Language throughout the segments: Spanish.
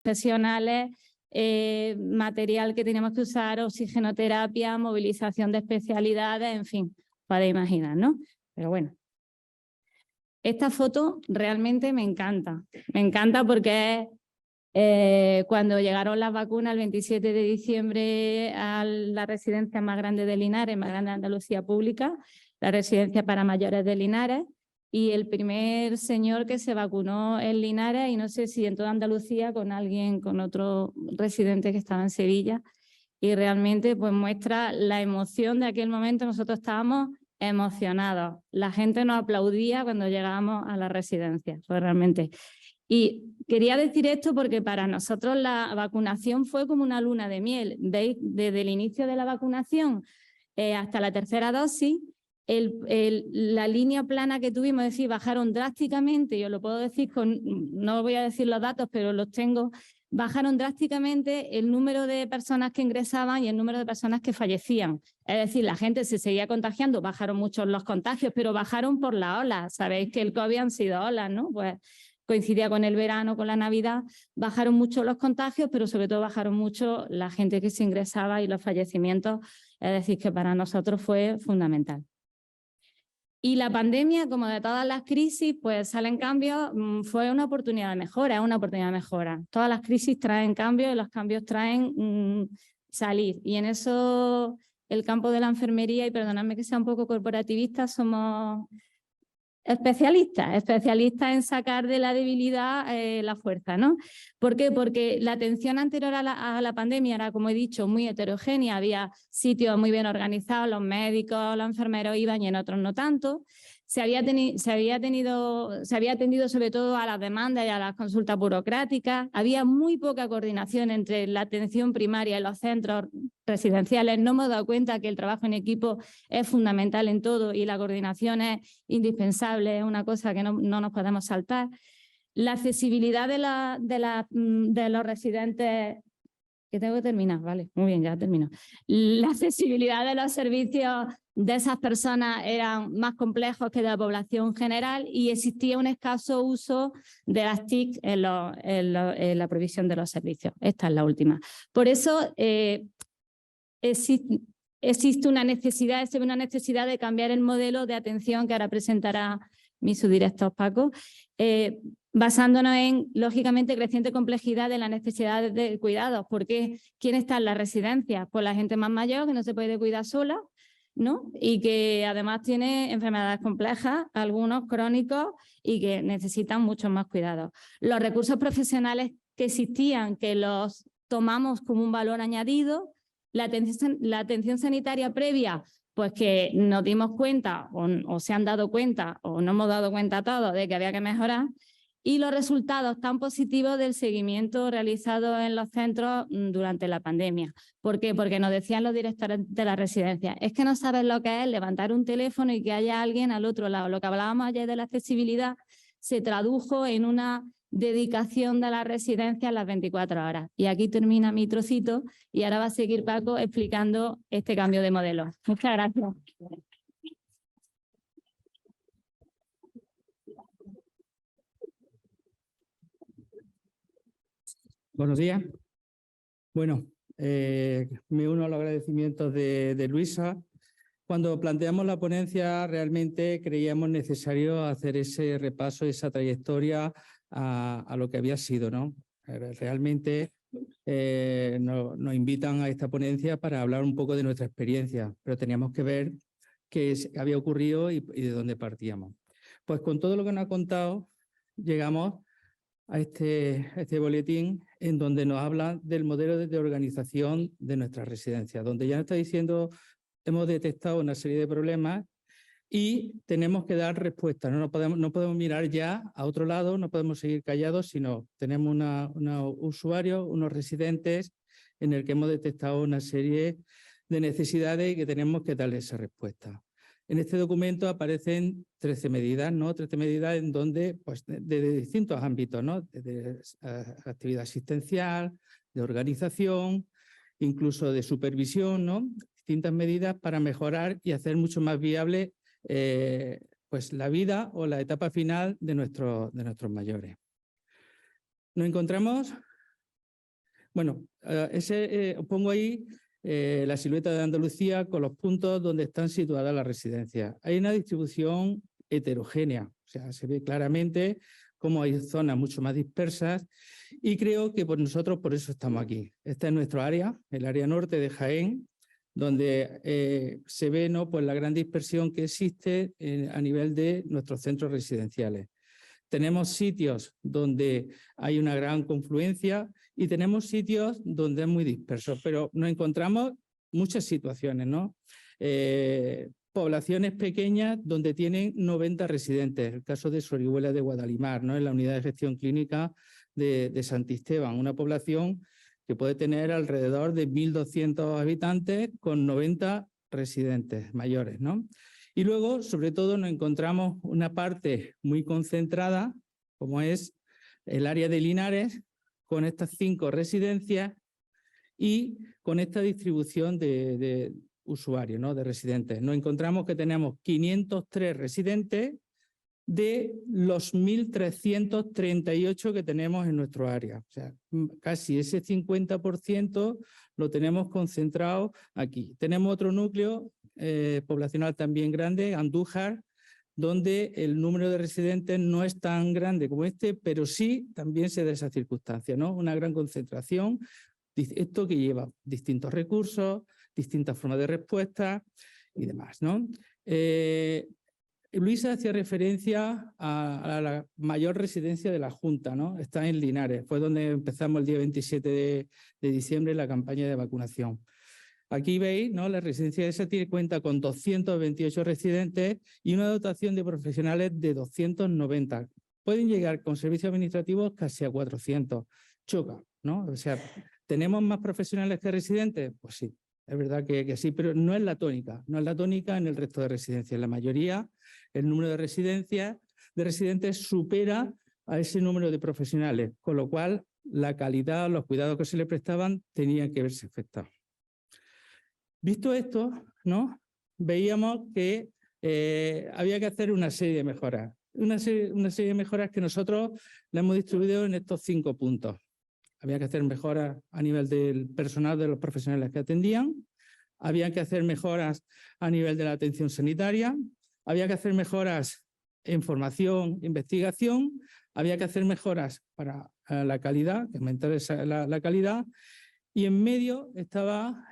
profesionales, material que teníamos que usar, oxigenoterapia, movilización de especialidades, en fin, podéis imaginar, ¿no? Pero bueno. Esta foto realmente me encanta porque es cuando llegaron las vacunas el 27 de diciembre a la residencia más grande de Linares, más grande de Andalucía pública, la residencia para mayores de Linares, y el primer señor que se vacunó en Linares, y no sé si en toda Andalucía, con alguien, con otro residente que estaba en Sevilla, y realmente pues muestra la emoción de aquel momento. Nosotros estábamos emocionados. La gente nos aplaudía cuando llegábamos a la residencia, pues realmente. Y quería decir esto porque para nosotros la vacunación fue como una luna de miel. ¿Veis? Desde el inicio de la vacunación hasta la tercera dosis, la línea plana que tuvimos, es decir, bajaron drásticamente, yo lo puedo decir, no voy a decir los datos, pero los tengo, bajaron drásticamente el número de personas que ingresaban y el número de personas que fallecían. Es decir, la gente se seguía contagiando, bajaron mucho los contagios, pero bajaron por la ola. Sabéis que el COVID han sido olas, ¿no? Pues coincidía con el verano, con la Navidad, bajaron mucho los contagios, pero sobre todo bajaron mucho la gente que se ingresaba y los fallecimientos. Es decir, que para nosotros fue fundamental. Y la pandemia, como de todas las crisis, pues salen cambios, fue una oportunidad de mejora, es una oportunidad de mejora. Todas las crisis traen cambios y los cambios traen salir. Y en eso el campo de la enfermería, y perdonadme que sea un poco corporativista, somos especialistas en sacar de la debilidad la fuerza, ¿no? ¿Por qué? Porque la atención anterior a la pandemia era, como he dicho, muy heterogénea, había sitios muy bien organizados, los médicos, los enfermeros iban y en otros no tanto. Se había atendido sobre todo a las demandas y a las consultas burocráticas, había muy poca coordinación entre la atención primaria y los centros residenciales. No hemos dado cuenta que el trabajo en equipo es fundamental en todo y la coordinación es indispensable, es una cosa que no nos podemos saltar. La accesibilidad de los residentes, que tengo que terminar, vale, muy bien, ya termino. La accesibilidad de los servicios de esas personas eran más complejos que de la población general y existía un escaso uso de las TIC en la provisión de los servicios. Esta es la última. Por eso existe una necesidad, se ve una necesidad de cambiar el modelo de atención que ahora presentará mi subdirector Paco, basándonos en, lógicamente, creciente complejidad de las necesidades de cuidados. Porque ¿quién está en las residencias? Pues la gente más mayor que no se puede cuidar sola, ¿no? Y que además tiene enfermedades complejas, algunos crónicos, y que necesitan muchos más cuidados. Los recursos profesionales que existían, que los tomamos como un valor añadido, la atención sanitaria previa, pues que nos dimos cuenta o se han dado cuenta o no hemos dado cuenta todos de que había que mejorar, y los resultados tan positivos del seguimiento realizado en los centros durante la pandemia. ¿Por qué? Porque nos decían los directores de la residencia, es que no sabes lo que es levantar un teléfono y que haya alguien al otro lado. Lo que hablábamos ayer de la accesibilidad se tradujo en una dedicación de la residencia a las 24 horas. Y aquí termina mi trocito y ahora va a seguir Paco explicando este cambio de modelo. Muchas gracias. Buenos días. Bueno, me uno a los agradecimientos de Luisa. Cuando planteamos la ponencia, realmente creíamos necesario hacer ese repaso, esa trayectoria a lo que había sido, ¿no? Realmente nos invitan a esta ponencia para hablar un poco de nuestra experiencia, pero teníamos que ver qué había ocurrido y de dónde partíamos. Pues con todo lo que nos ha contado, llegamos a este boletín en donde nos habla del modelo de organización de nuestras residencias, donde ya nos está diciendo, hemos detectado una serie de problemas y tenemos que dar respuestas. No podemos mirar ya a otro lado, no podemos seguir callados, sino tenemos unos usuarios, unos residentes en el que hemos detectado una serie de necesidades y que tenemos que darle esa respuesta. En este documento aparecen 13 medidas, ¿no? 13 medidas en donde, pues, de distintos ámbitos, ¿no? De actividad asistencial, de organización, incluso de supervisión, ¿no? Distintas medidas para mejorar y hacer mucho más viable pues la vida o la etapa final de nuestros mayores. Nos encontramos Bueno, pongo ahí la silueta de Andalucía con los puntos donde están situadas las residencias. Hay una distribución heterogénea, o sea, se ve claramente cómo hay zonas mucho más dispersas y creo que nosotros por eso estamos aquí. Esta es nuestro área, el área norte de Jaén, donde se ve, ¿no?, pues la gran dispersión que existe a nivel de nuestros centros residenciales. Tenemos sitios donde hay una gran confluencia y tenemos sitios donde es muy disperso, pero nos encontramos muchas situaciones, ¿no? Poblaciones pequeñas donde tienen 90 residentes, el caso de Sorihuela de Guadalimar, ¿no?, en la unidad de gestión clínica de Santisteban, una población que puede tener alrededor de 1.200 habitantes con 90 residentes mayores, ¿no? Y luego, sobre todo, nos encontramos una parte muy concentrada, como es el área de Linares, con estas 5 residencias y con esta distribución de usuarios, ¿no?, de residentes. Nos encontramos que tenemos 503 residentes de los 1.338 que tenemos en nuestro área. O sea, casi ese 50% lo tenemos concentrado aquí. Tenemos otro núcleo poblacional también grande, Andújar, donde el número de residentes no es tan grande como este, pero sí también se da esa circunstancia, ¿no? Una gran concentración, esto que lleva distintos recursos, distintas formas de respuesta y demás, ¿no? Luisa hacía referencia a la mayor residencia de la Junta, ¿no? Está en Linares, fue donde empezamos el día 27 de diciembre la campaña de vacunación. Aquí veis, ¿no?, la residencia esa cuenta con 228 residentes y una dotación de profesionales de 290. Pueden llegar con servicios administrativos casi a 400. Choca, ¿no? O sea, ¿tenemos más profesionales que residentes? Pues sí, es verdad que sí, pero no es la tónica. No es la tónica en el resto de residencias. La mayoría, el número de residentes supera a ese número de profesionales, con lo cual la calidad, los cuidados que se le prestaban tenían que verse afectados. Visto esto, ¿no?, veíamos que había que hacer una serie de mejoras. Una serie de mejoras que nosotros la hemos distribuido en estos 5 puntos. Había que hacer mejoras a nivel del personal, de los profesionales que atendían. Había que hacer mejoras a nivel de la atención sanitaria. Había que hacer mejoras en formación, investigación. Había que hacer mejoras para la calidad, aumentar la calidad. Y en medio estaba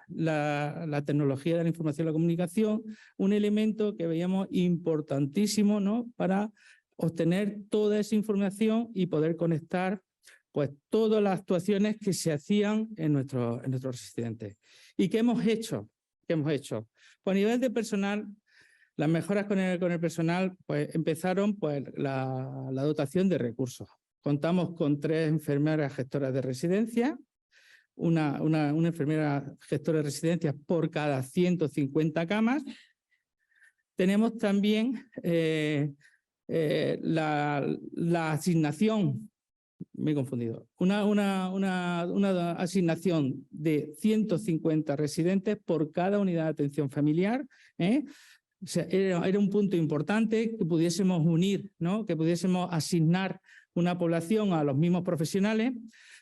la tecnología de la información y la comunicación, un elemento que veíamos importantísimo, ¿no?, para obtener toda esa información y poder conectar pues todas las actuaciones que se hacían en nuestros residentes. ¿Y qué hemos hecho? Pues a nivel de personal, las mejoras con el personal pues empezaron pues la dotación de recursos. Contamos con 3 enfermeras gestoras de residencia, una enfermera gestora de residencias por cada 150 camas. Tenemos también la asignación, me he confundido, una asignación de 150 residentes por cada unidad de atención familiar, ¿eh? O sea, era un punto importante que pudiésemos unir, ¿no?, que pudiésemos asignar una población a los mismos profesionales.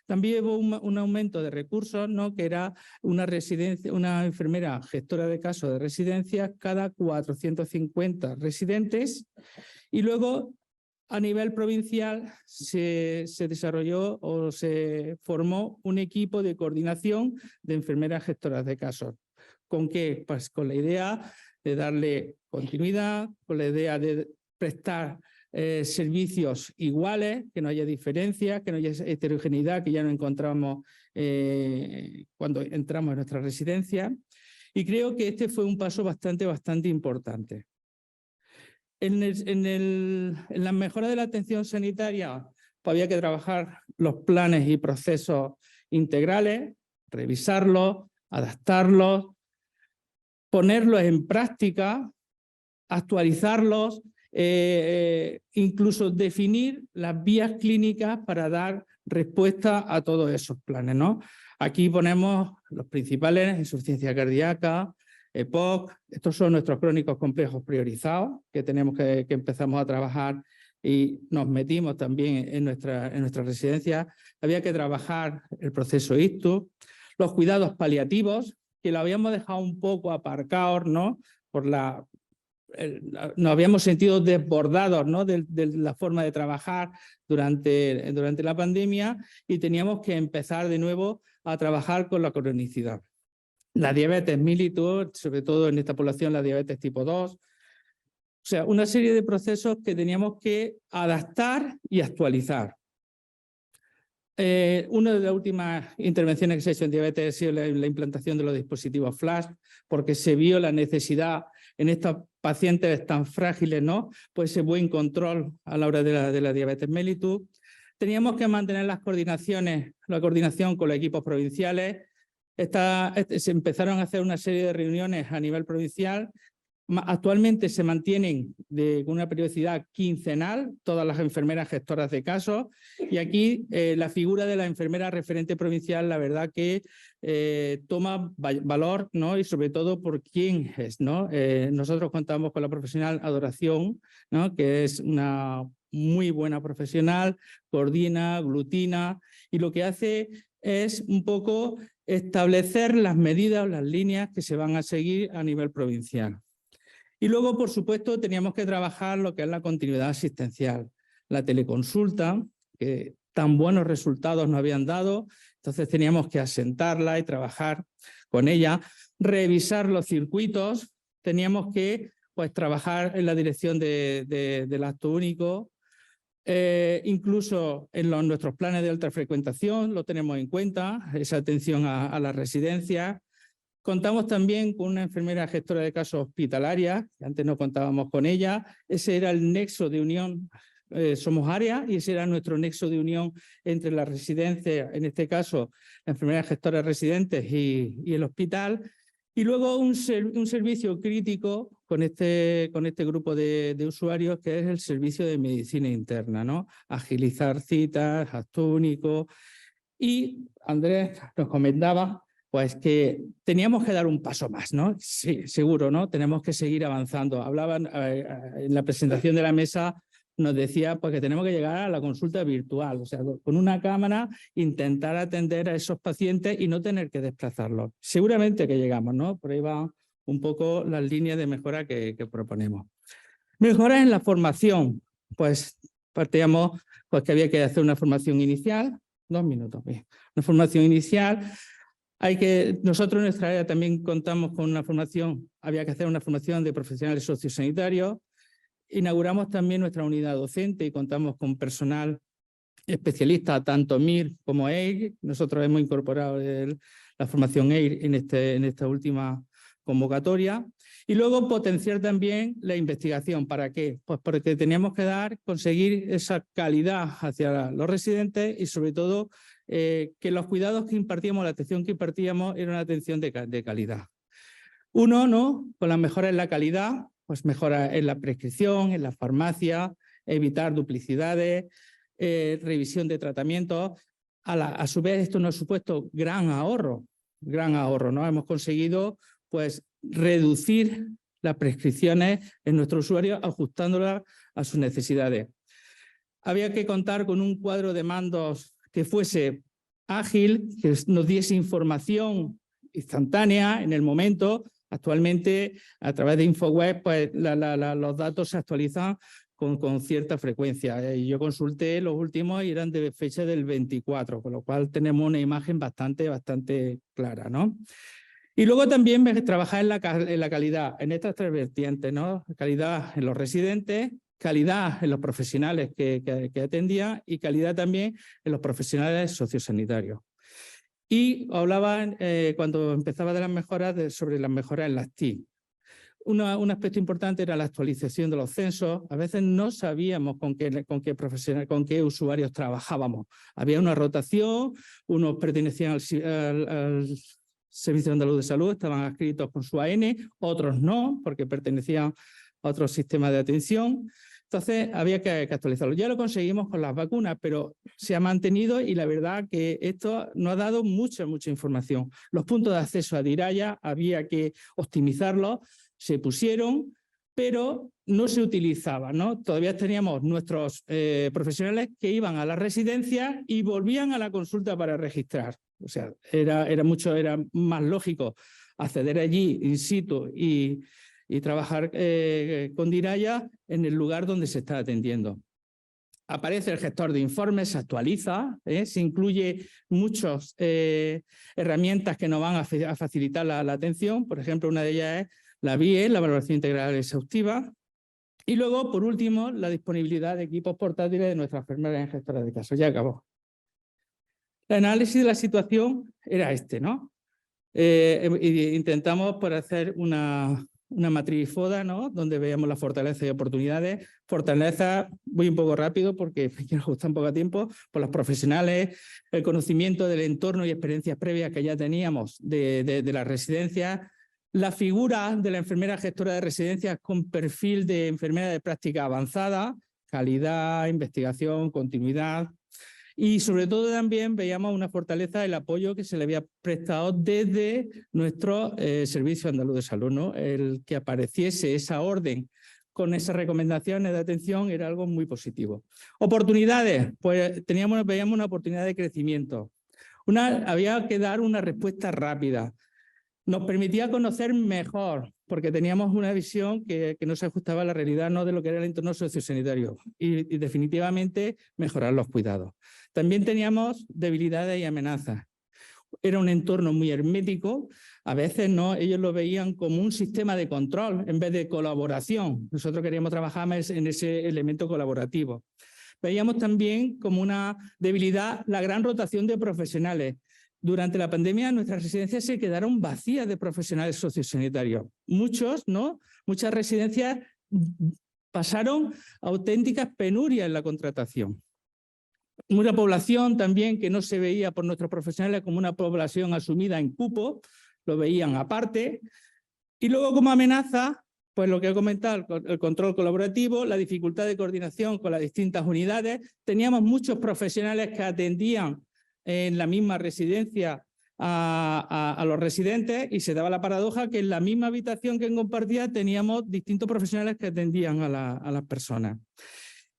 También hubo un aumento de recursos, ¿no?, que era una enfermera gestora de casos de residencias cada 450 residentes. Y luego, a nivel provincial, se desarrolló o se formó un equipo de coordinación de enfermeras gestoras de casos. ¿Con qué? Pues con la idea de darle continuidad, con la idea de prestar servicios iguales, que no haya diferencias, que no haya heterogeneidad que ya no encontramos cuando entramos en nuestra residencia. Y creo que este fue un paso bastante importante. En la mejora de la atención sanitaria pues había que trabajar los planes y procesos integrales, revisarlos, adaptarlos, ponerlos en práctica, actualizarlos, incluso definir las vías clínicas para dar respuesta a todos esos planes, ¿no? Aquí ponemos los principales: insuficiencia cardíaca, EPOC. Estos son nuestros crónicos complejos priorizados que tenemos que empezamos a trabajar y nos metimos también en nuestra residencia, había que trabajar el proceso ictus, los cuidados paliativos, que lo habíamos dejado un poco aparcados, ¿no? Nos habíamos sentido desbordados, ¿no? de la forma de trabajar durante la pandemia y teníamos que empezar de nuevo a trabajar con la cronicidad. La diabetes mellitus, sobre todo en esta población, la diabetes tipo 2. O sea, una serie de procesos que teníamos que adaptar y actualizar. Una de las últimas intervenciones que se ha hecho en diabetes ha sido la implantación de los dispositivos flash, porque se vio la necesidad en estos pacientes tan frágiles, ¿no? Pues ese buen control a la hora de la diabetes mellitus. Teníamos que mantener la coordinación con los equipos provinciales. Se empezaron a hacer una serie de reuniones a nivel provincial. Actualmente se mantienen con una periodicidad quincenal todas las enfermeras gestoras de casos, y aquí la figura de la enfermera referente provincial, la verdad que toma valor, ¿no? Y sobre todo por quién es, ¿no? Nosotros contamos con la profesional Adoración, ¿no? Que es una muy buena profesional, coordina, aglutina, y lo que hace es un poco establecer las medidas o las líneas que se van a seguir a nivel provincial. Y luego, por supuesto, teníamos que trabajar lo que es la continuidad asistencial, la teleconsulta, que tan buenos resultados nos habían dado, entonces teníamos que asentarla y trabajar con ella, revisar los circuitos, teníamos que trabajar en la dirección del acto único, incluso en nuestros planes de alta frecuentación lo tenemos en cuenta, esa atención a la residencia. Contamos también con una enfermera gestora de casos hospitalaria, que antes no contábamos con ella. Ese era el nexo de unión, somos área, y ese era nuestro nexo de unión entre la residencia, en este caso la enfermera gestora de residentes y el hospital. Y luego un servicio crítico con este grupo de usuarios, que es el servicio de medicina interna, ¿no? Agilizar citas, acto único. Y Andrés nos comentaba pues que teníamos que dar un paso más, ¿no? Sí, seguro, ¿no? Tenemos que seguir avanzando. Hablaban en la presentación de la mesa, nos decía pues que tenemos que llegar a la consulta virtual, o sea, con una cámara intentar atender a esos pacientes y no tener que desplazarlos. Seguramente que llegamos, ¿no? Por ahí van un poco las líneas de mejora que proponemos. Mejoras en la formación, pues partíamos pues que había que hacer una formación inicial. 2 minutos, bien. Una formación inicial. Nosotros en nuestra área también contamos con una formación, había que hacer una formación de profesionales sociosanitarios. Inauguramos también nuestra unidad docente y contamos con personal especialista, tanto MIR como EIR. Nosotros hemos incorporado la formación EIR en esta última convocatoria. Y luego potenciar también la investigación. ¿Para qué? Pues porque teníamos que conseguir esa calidad hacia los residentes y sobre todo que los cuidados que impartíamos, la atención que impartíamos era una atención de calidad. Uno, ¿no? Con las mejoras en la calidad, pues mejoras en la prescripción, en la farmacia, evitar duplicidades, revisión de tratamientos. A su vez, esto nos ha supuesto gran ahorro, ¿no? Hemos conseguido pues reducir las prescripciones en nuestros usuarios ajustándolas a sus necesidades. Había que contar con un cuadro de mandos que fuese ágil, que nos diese información instantánea en el momento. Actualmente, a través de InfoWeb, pues los datos se actualizan con cierta frecuencia. Yo consulté los últimos y eran de fecha del 24, con lo cual tenemos una imagen bastante clara, ¿no? Y luego también trabajar en la calidad, en estas 3 vertientes, ¿no? Calidad en los residentes, calidad en los profesionales que atendían y calidad también en los profesionales sociosanitarios. Y hablaban, cuando empezaba de las mejoras, sobre las mejoras en las TIC. Un aspecto importante era la actualización de los censos. A veces no sabíamos con qué usuarios trabajábamos. Había una rotación, unos pertenecían al Servicio Andaluz de Salud, estaban adscritos con su AN, otros no, porque pertenecían a otro sistema de atención. Entonces había que actualizarlo. Ya lo conseguimos con las vacunas, pero se ha mantenido y la verdad que esto nos ha dado mucha información. Los puntos de acceso a Diraya había que optimizarlos, se pusieron, pero no se utilizaba, ¿no? Todavía teníamos nuestros profesionales que iban a la residencia y volvían a la consulta para registrar. O sea, era más lógico acceder allí in situ y trabajar con Diraya en el lugar donde se está atendiendo. Aparece el gestor de informes, se actualiza, se incluye muchas herramientas que nos van a facilitar la atención. Por ejemplo, una de ellas es la VIE, la valoración integral exhaustiva. Y luego, por último, la disponibilidad de equipos portátiles de nuestras enfermeras en gestoras de casos. Ya acabó. El análisis de la situación era este, ¿no? Intentamos por hacer una matriz FODA, ¿no? Donde veamos las fortalezas y oportunidades. Fortalezas, voy un poco rápido porque me quiero ajustar un poco a tiempo, por los profesionales, el conocimiento del entorno y experiencias previas que ya teníamos de las residencias, la figura de la enfermera gestora de residencias con perfil de enfermera de práctica avanzada, calidad, investigación, continuidad. Y sobre todo también veíamos una fortaleza el apoyo que se le había prestado desde nuestro Servicio Andaluz de Salud, ¿no? El que apareciese esa orden con esas recomendaciones de atención era algo muy positivo. Oportunidades, pues veíamos una oportunidad de crecimiento. Había que dar una respuesta rápida. Nos permitía conocer mejor, porque teníamos una visión que no se ajustaba a la realidad, no de lo que era el entorno sociosanitario, y definitivamente mejorar los cuidados. También teníamos debilidades y amenazas. Era un entorno muy hermético, a veces no, ellos lo veían como un sistema de control en vez de colaboración. Nosotros queríamos trabajar más en ese elemento colaborativo. Veíamos también como una debilidad la gran rotación de profesionales. Durante la pandemia nuestras residencias se quedaron vacías de profesionales sociosanitarios. Muchas residencias pasaron auténticas penurias en la contratación. Una población también que no se veía por nuestros profesionales como una población asumida en cupo, lo veían aparte. Y luego como amenaza, pues lo que he comentado, el control colaborativo, la dificultad de coordinación con las distintas unidades. Teníamos muchos profesionales que atendían en la misma residencia a los residentes y se daba la paradoja que en la misma habitación que compartía teníamos distintos profesionales que atendían a las personas.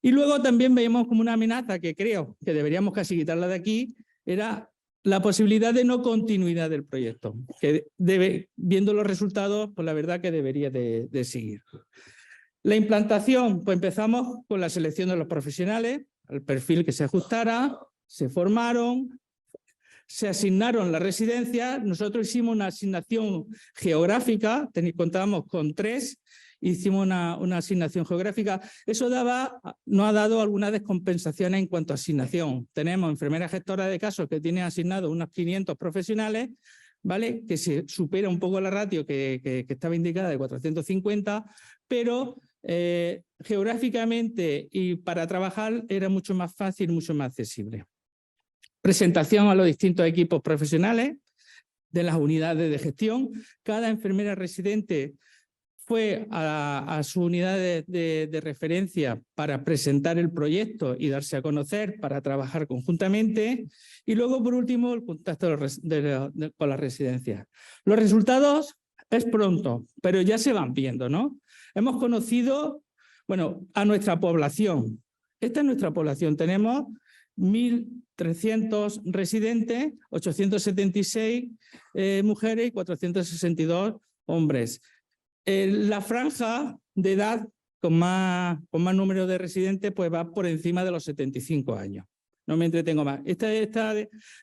Y luego también veíamos como una amenaza que creo que deberíamos casi quitarla de aquí, era la posibilidad de no continuidad del proyecto, que viendo los resultados, pues la verdad que debería de seguir. La implantación, pues empezamos con la selección de los profesionales, el perfil que se ajustara, se formaron, se asignaron las residencias, nosotros hicimos una asignación geográfica, contábamos con 3, hicimos una asignación geográfica. Eso nos ha dado algunas descompensaciones en cuanto a asignación. Tenemos enfermeras gestoras de casos que tienen asignados unos 500 profesionales, ¿vale? Que se supera un poco la ratio que estaba indicada de 450, pero geográficamente y para trabajar era mucho más fácil, mucho más accesible. Presentación a los distintos equipos profesionales de las unidades de gestión. Cada enfermera residente fue a su unidad de referencia para presentar el proyecto y darse a conocer para trabajar conjuntamente. Y luego, por último, el contacto con las residencias. Los resultados es pronto, pero ya se van viendo, ¿no? Hemos conocido, bueno, a nuestra población. Esta es nuestra población. Tenemos 1.300 residentes, 876 mujeres y 462 hombres. La franja de edad con más número de residentes pues va por encima de los 75 años. No me entretengo más. Esta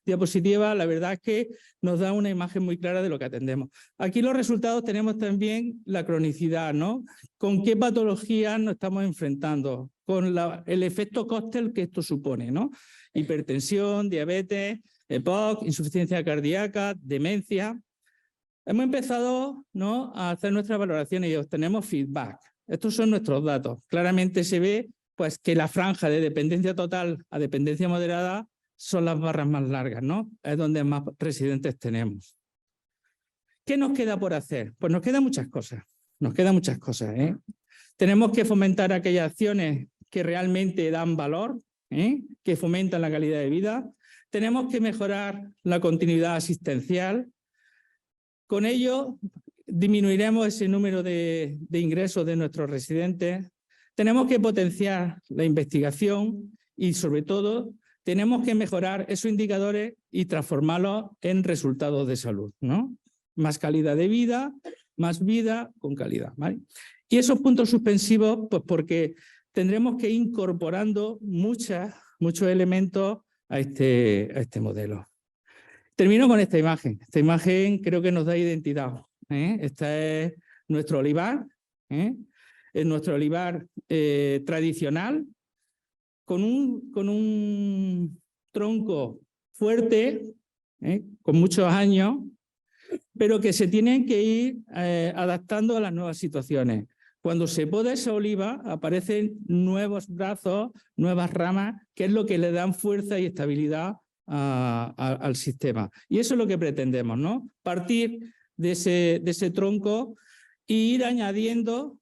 diapositiva la verdad es que nos da una imagen muy clara de lo que atendemos. Aquí los resultados tenemos también la cronicidad, ¿no? ¿Con qué patologías nos estamos enfrentando? Con el efecto cóctel que esto supone, ¿no? Hipertensión, diabetes, EPOC, insuficiencia cardíaca, demencia. Hemos empezado, ¿no?, a hacer nuestras valoraciones y obtenemos feedback. Estos son nuestros datos. Claramente se ve pues, que la franja de dependencia total a dependencia moderada son las barras más largas, ¿no? Es donde más residentes tenemos. ¿Qué nos queda por hacer? Pues nos quedan muchas cosas. Nos quedan muchas cosas, ¿eh? Tenemos que fomentar aquellas acciones que realmente dan valor, que fomentan la calidad de vida. Tenemos que mejorar la continuidad asistencial. Con ello, disminuiremos ese número de ingresos de nuestros residentes. Tenemos que potenciar la investigación y, sobre todo, tenemos que mejorar esos indicadores y transformarlos en resultados de salud, ¿no? Más calidad de vida, más vida con calidad, ¿vale? Y esos puntos suspensivos, pues porque tendremos que ir incorporando muchos elementos a este modelo. Termino con esta imagen. Esta imagen creo que nos da identidad. Este es nuestro olivar, es nuestro olivar tradicional, con un tronco fuerte, con muchos años, pero que se tienen que ir adaptando a las nuevas situaciones. Cuando se poda esa oliva, aparecen nuevos brazos, nuevas ramas, que es lo que le dan fuerza y estabilidad al sistema. Y eso es lo que pretendemos, ¿no? Partir de ese tronco e ir añadiendo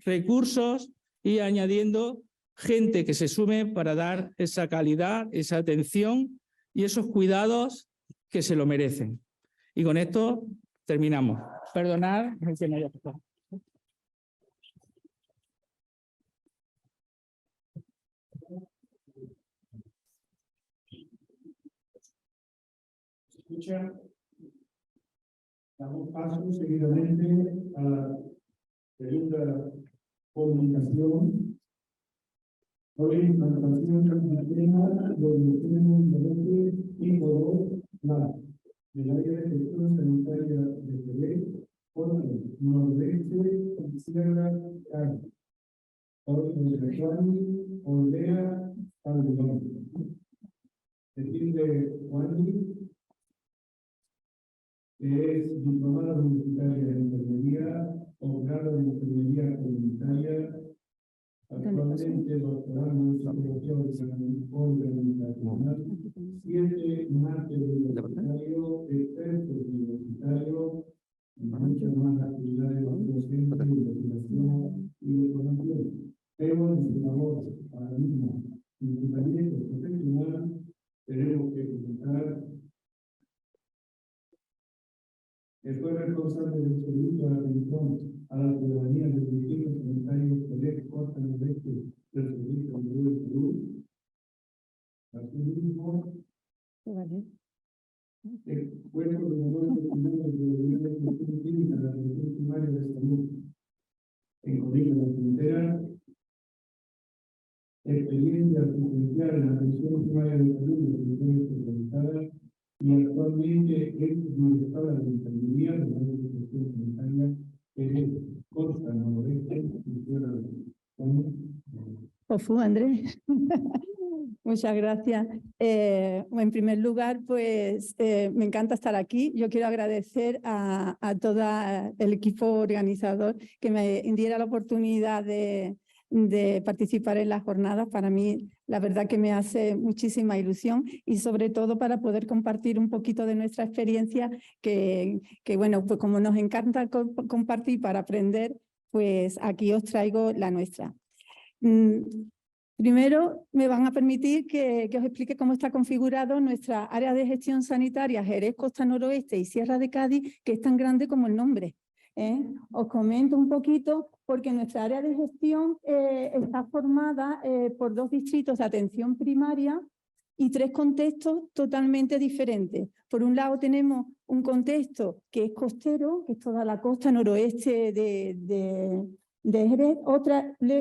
recursos y añadiendo gente que se sume para dar esa calidad, esa atención y esos cuidados que se lo merecen. Y con esto terminamos. Perdonad que no haya pasado. Escucha, damos paso seguidamente a la segunda comunicación. Hoy implantación de la tema donde tenemos de tipo 2 del área de gestión sanitaria de Jerez, por el nordeste y Sierra Cádiz, por el Juan Oldea Calderón. Decirle Juan, que es diplomada universitaria de enfermería, posgrado de enfermería comunitaria, actualmente doctorado en psicología organizacional, 7 másteres universitarios, expertos universitarios, y muchas más actividades docentes, de investigación y de formación. Pero en su labor ahora mismo, en su trayecto profesional, tenemos que comentar que fue responsable del servicio de atención a la ciudadanía de los distintos sanitarios del Costa Nordeste del Servicio de Salud. Asimismo, fue coordinador de comunidades de la atención clínica de la atención primaria de salud en Colegio de la Frontera, experiencia asistencial en la atención primaria de salud de funciones especializadas, y actualmente es directora de enfermería de la atención sanitaria que es Costa Nordeste y Sierra Ofu, Andrés. Muchas gracias. En primer lugar, pues me encanta estar aquí. Yo quiero agradecer a todo el equipo organizador que me diera la oportunidad de participar en las jornadas. Para mí, la verdad que me hace muchísima ilusión y sobre todo para poder compartir un poquito de nuestra experiencia que bueno, pues como nos encanta compartir para aprender, pues aquí os traigo la nuestra. Primero, me van a permitir que os explique cómo está configurado nuestra área de gestión sanitaria Jerez, Costa Noroeste y Sierra de Cádiz, que es tan grande como el nombre. Os comento un poquito porque nuestra área de gestión está formada por 2 distritos de atención primaria y 3 contextos totalmente diferentes. Por un lado tenemos un contexto que es costero, que es toda la costa noroeste de Jerez.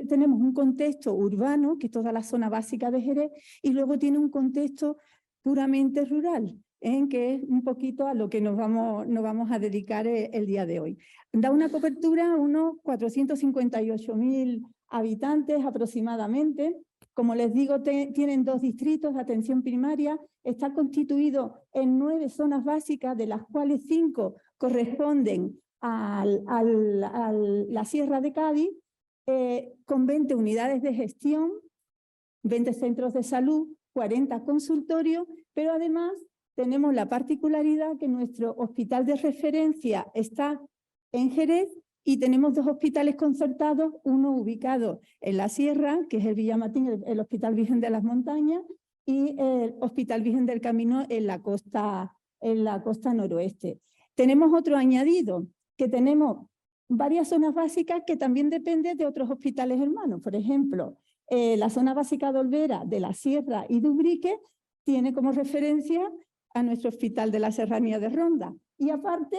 Tenemos un contexto urbano, que es toda la zona básica de Jerez, y luego tiene un contexto puramente rural, que es un poquito a lo que nos vamos a dedicar el día de hoy. Da una cobertura a unos 458.000 habitantes aproximadamente. Como les digo, tienen 2 distritos de atención primaria. Está constituido en 9 zonas básicas, de las cuales 5 corresponden a la Sierra de Cádiz, con 20 unidades de gestión, 20 centros de salud, 40 consultorios, pero además tenemos la particularidad que nuestro hospital de referencia está en Jerez y tenemos 2 hospitales concertados, uno ubicado en la Sierra, que es el Villamatín, el Hospital Virgen de las Montañas, y el Hospital Virgen del Camino en la costa noroeste. Tenemos otro añadido, que tenemos varias zonas básicas que también dependen de otros hospitales hermanos. Por ejemplo, la zona básica de Olvera, de la Sierra y de Ubrique tiene como referencia a nuestro hospital de la Serranía de Ronda. Y aparte,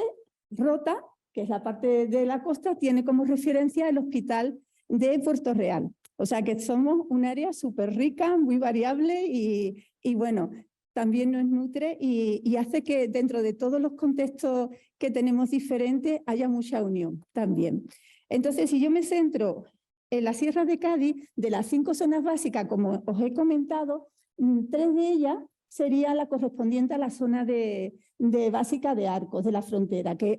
Rota, que es la parte de la costa, tiene como referencia el hospital de Puerto Real. O sea que somos un área súper rica, muy variable y bueno, también nos nutre y hace que dentro de todos los contextos que tenemos diferentes haya mucha unión también. Entonces, si yo me centro en la Sierra de Cádiz, de las 5 zonas básicas, como os he comentado, 3 de ellas sería la correspondiente a la zona de básica de Arcos, de la frontera, que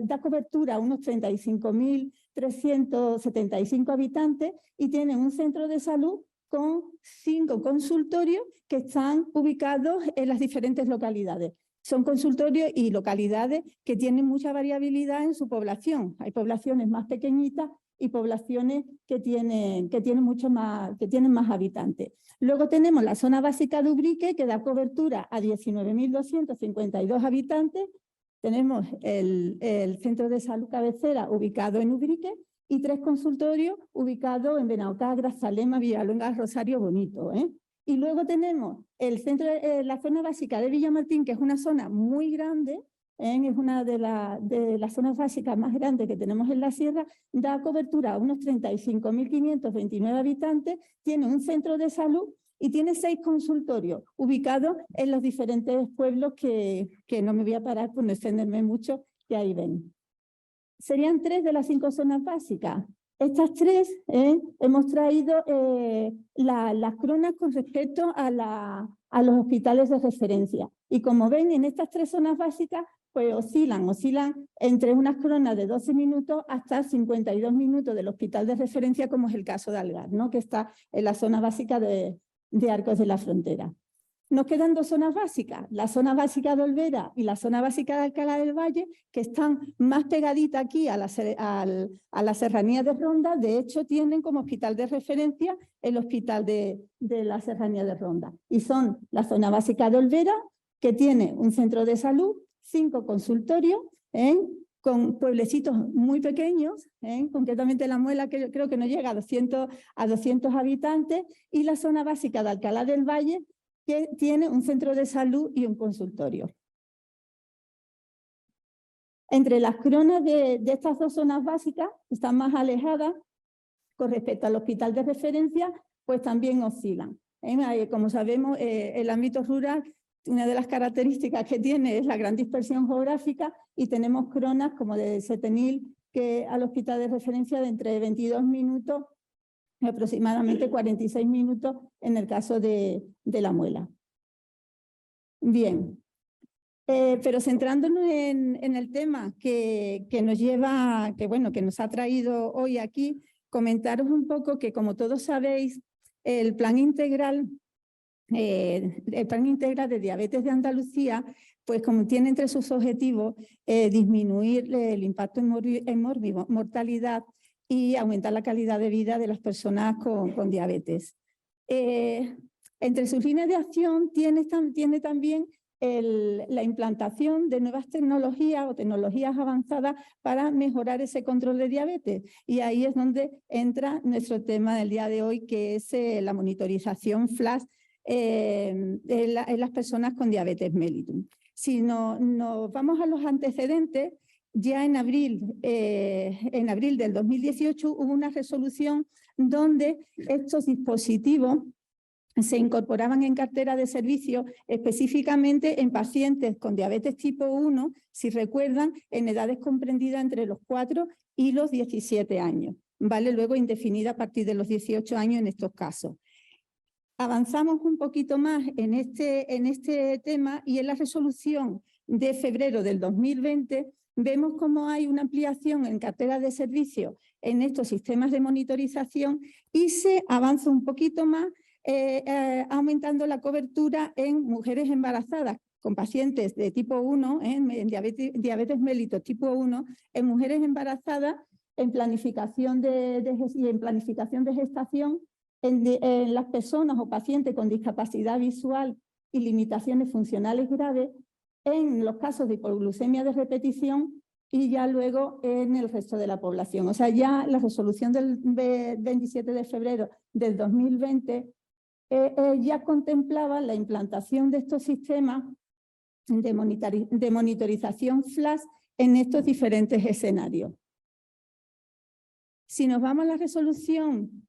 da cobertura a unos 35.375 habitantes y tiene un centro de salud con 5 consultorios que están ubicados en las diferentes localidades. Son consultorios y localidades que tienen mucha variabilidad en su población. Hay poblaciones más pequeñitas y poblaciones que tienen más habitantes. Luego tenemos la zona básica de Ubrique, que da cobertura a 19.252 habitantes. Tenemos el centro de salud cabecera ubicado en Ubrique y 3 consultorios ubicados en Benaocá, Grazalema, Villalonga, Rosario Bonito. Y luego tenemos la zona básica de Villamartín, que es una zona muy grande, es una de las zonas básicas más grandes que tenemos en la sierra, da cobertura a unos 35.529 habitantes, tiene un centro de salud y tiene 6 consultorios ubicados en los diferentes pueblos que no me voy a parar por no extenderme mucho, que ahí ven. Serían 3 de las 5 zonas básicas. Estas 3 hemos traído las cronas con respecto a los hospitales de referencia. Y como ven, en estas 3 zonas básicas, pues oscilan entre unas cronas de 12 minutos hasta 52 minutos del hospital de referencia, como es el caso de Algar, ¿no? Que está en la zona básica de Arcos de la Frontera. Nos quedan 2 zonas básicas, la zona básica de Olvera y la zona básica de Alcalá del Valle, que están más pegaditas aquí a la Serranía de Ronda. De hecho, tienen como hospital de referencia el hospital de la Serranía de Ronda. Y son la zona básica de Olvera, que tiene un centro de salud, 5 consultorios, con pueblecitos muy pequeños, concretamente La Muela, que creo que no llega a 200 habitantes, y la zona básica de Alcalá del Valle, que tiene un centro de salud y un consultorio. Entre las cronas de estas 2 zonas básicas, que están más alejadas con respecto al hospital de referencia, pues también oscilan. Como sabemos, el ámbito rural, una de las características que tiene es la gran dispersión geográfica y tenemos cronas como de Setenil, que al hospital de referencia de entre 22 minutos aproximadamente 46 minutos en el caso de La Muela. Bien, pero centrándonos en el tema que nos ha traído hoy aquí, comentaros un poco que, como todos sabéis, el Plan Integral de Diabetes de Andalucía, pues como tiene entre sus objetivos disminuir el impacto en mortalidad y aumentar la calidad de vida de las personas con diabetes. Entre sus líneas de acción tiene también la implantación de nuevas tecnologías o tecnologías avanzadas para mejorar ese control de diabetes. Y ahí es donde entra nuestro tema del día de hoy, que es la monitorización flash en las personas con diabetes mellitus. Si nos vamos a los antecedentes, ya en abril del 2018 hubo una resolución donde estos dispositivos se incorporaban en cartera de servicio específicamente en pacientes con diabetes tipo 1, si recuerdan, en edades comprendidas entre los 4 y los 17 años, ¿vale? Luego indefinida a partir de los 18 años en estos casos. Avanzamos un poquito más en este tema y en la resolución de febrero del 2020 vemos cómo hay una ampliación en cartera de servicio en estos sistemas de monitorización y se avanza un poquito más aumentando la cobertura en mujeres embarazadas con pacientes de tipo 1, en diabetes mellitus tipo 1, en mujeres embarazadas en planificación de gestación, en las personas o pacientes con discapacidad visual y limitaciones funcionales graves, en los casos de hipoglucemia de repetición y ya luego en el resto de la población. O sea, ya la resolución del 27 de febrero del 2020 ya contemplaba la implantación de estos sistemas de monitorización flash en estos diferentes escenarios. Si nos vamos a la resolución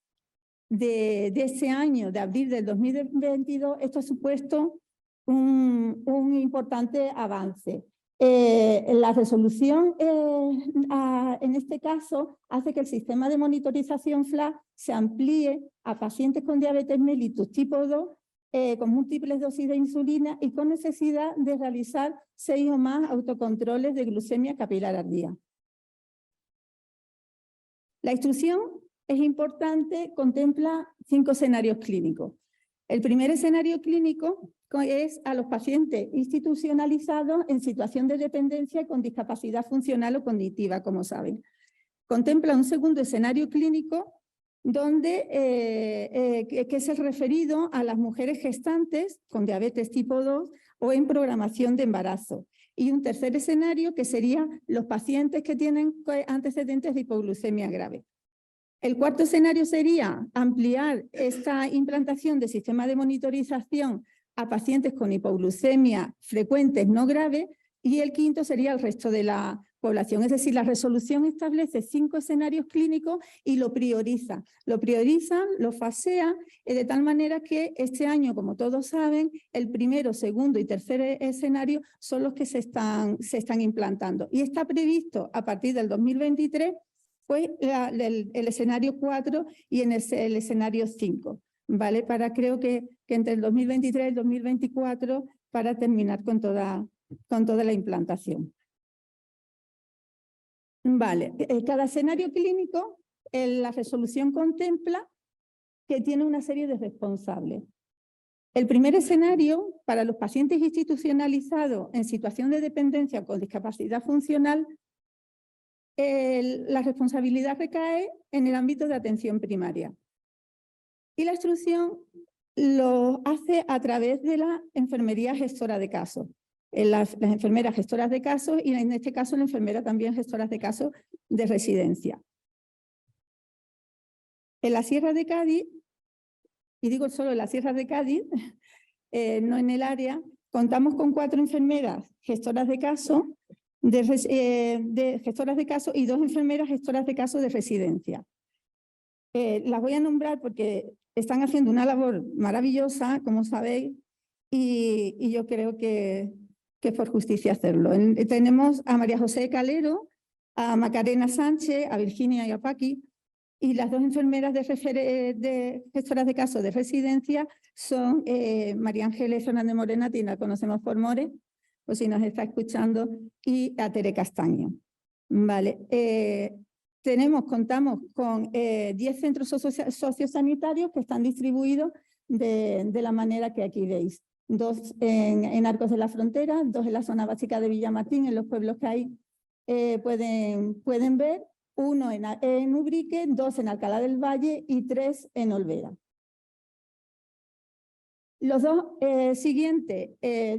de ese año, de abril del 2022, esto ha supuesto un importante avance. La resolución, en este caso, hace que el sistema de monitorización flash se amplíe a pacientes con diabetes mellitus tipo 2, con múltiples dosis de insulina y con necesidad de realizar 6 o más autocontroles de glucemia capilar al día. La instrucción es importante, contempla 5 escenarios clínicos. El primer escenario clínico es a los pacientes institucionalizados en situación de dependencia con discapacidad funcional o cognitiva, como saben. Contempla un segundo escenario clínico donde, que es el referido a las mujeres gestantes con diabetes tipo 2 o en programación de embarazo. Y un tercer escenario que sería los pacientes que tienen antecedentes de hipoglucemia grave. El cuarto escenario sería ampliar esta implantación de sistema de monitorización a pacientes con hipoglucemia frecuentes no grave, y el quinto sería el resto de la población. Es decir, la resolución establece 5 escenarios clínicos y lo prioriza. Lo prioriza, lo fasea, de tal manera que este año, como todos saben, el primero, segundo y tercer escenario son los que se están implantando. Y está previsto a partir del 2023 pues, el escenario 4 y en el escenario 5. ¿Vale? Creo que entre el 2023 y el 2024 para terminar con toda la implantación. Vale, cada escenario clínico, la resolución contempla que tiene una serie de responsables. El primer escenario, para los pacientes institucionalizados en situación de dependencia con discapacidad funcional, la responsabilidad recae en el ámbito de atención primaria. Y la instrucción lo hace a través de la enfermería gestora de casos. Las enfermeras gestoras de casos y en este caso la enfermera también gestoras de casos de residencia. En la Sierra de Cádiz, y digo solo en la Sierra de Cádiz, no en el área, contamos con 4 enfermeras gestoras de casos gestoras de casos y 2 enfermeras gestoras de casos de residencia. Las voy a nombrar porque están haciendo una labor maravillosa, como sabéis, y yo creo que es por justicia hacerlo. Tenemos a María José Calero, a Macarena Sánchez, a Virginia y a Paqui, y las 2 enfermeras de gestoras de casos de residencia son María Ángeles Fernández Morena, la conocemos por More, o si nos está escuchando, y a Tere Castaño. Vale. Contamos con 10 centros sociosanitarios que están distribuidos de la manera que aquí veis. 2 en Arcos de la Frontera, 2 en la zona básica de Villamartín, en los pueblos que hay pueden ver, 1 en Ubrique, 2 en Alcalá del Valle y 3 en Olvera. Los 2 siguientes,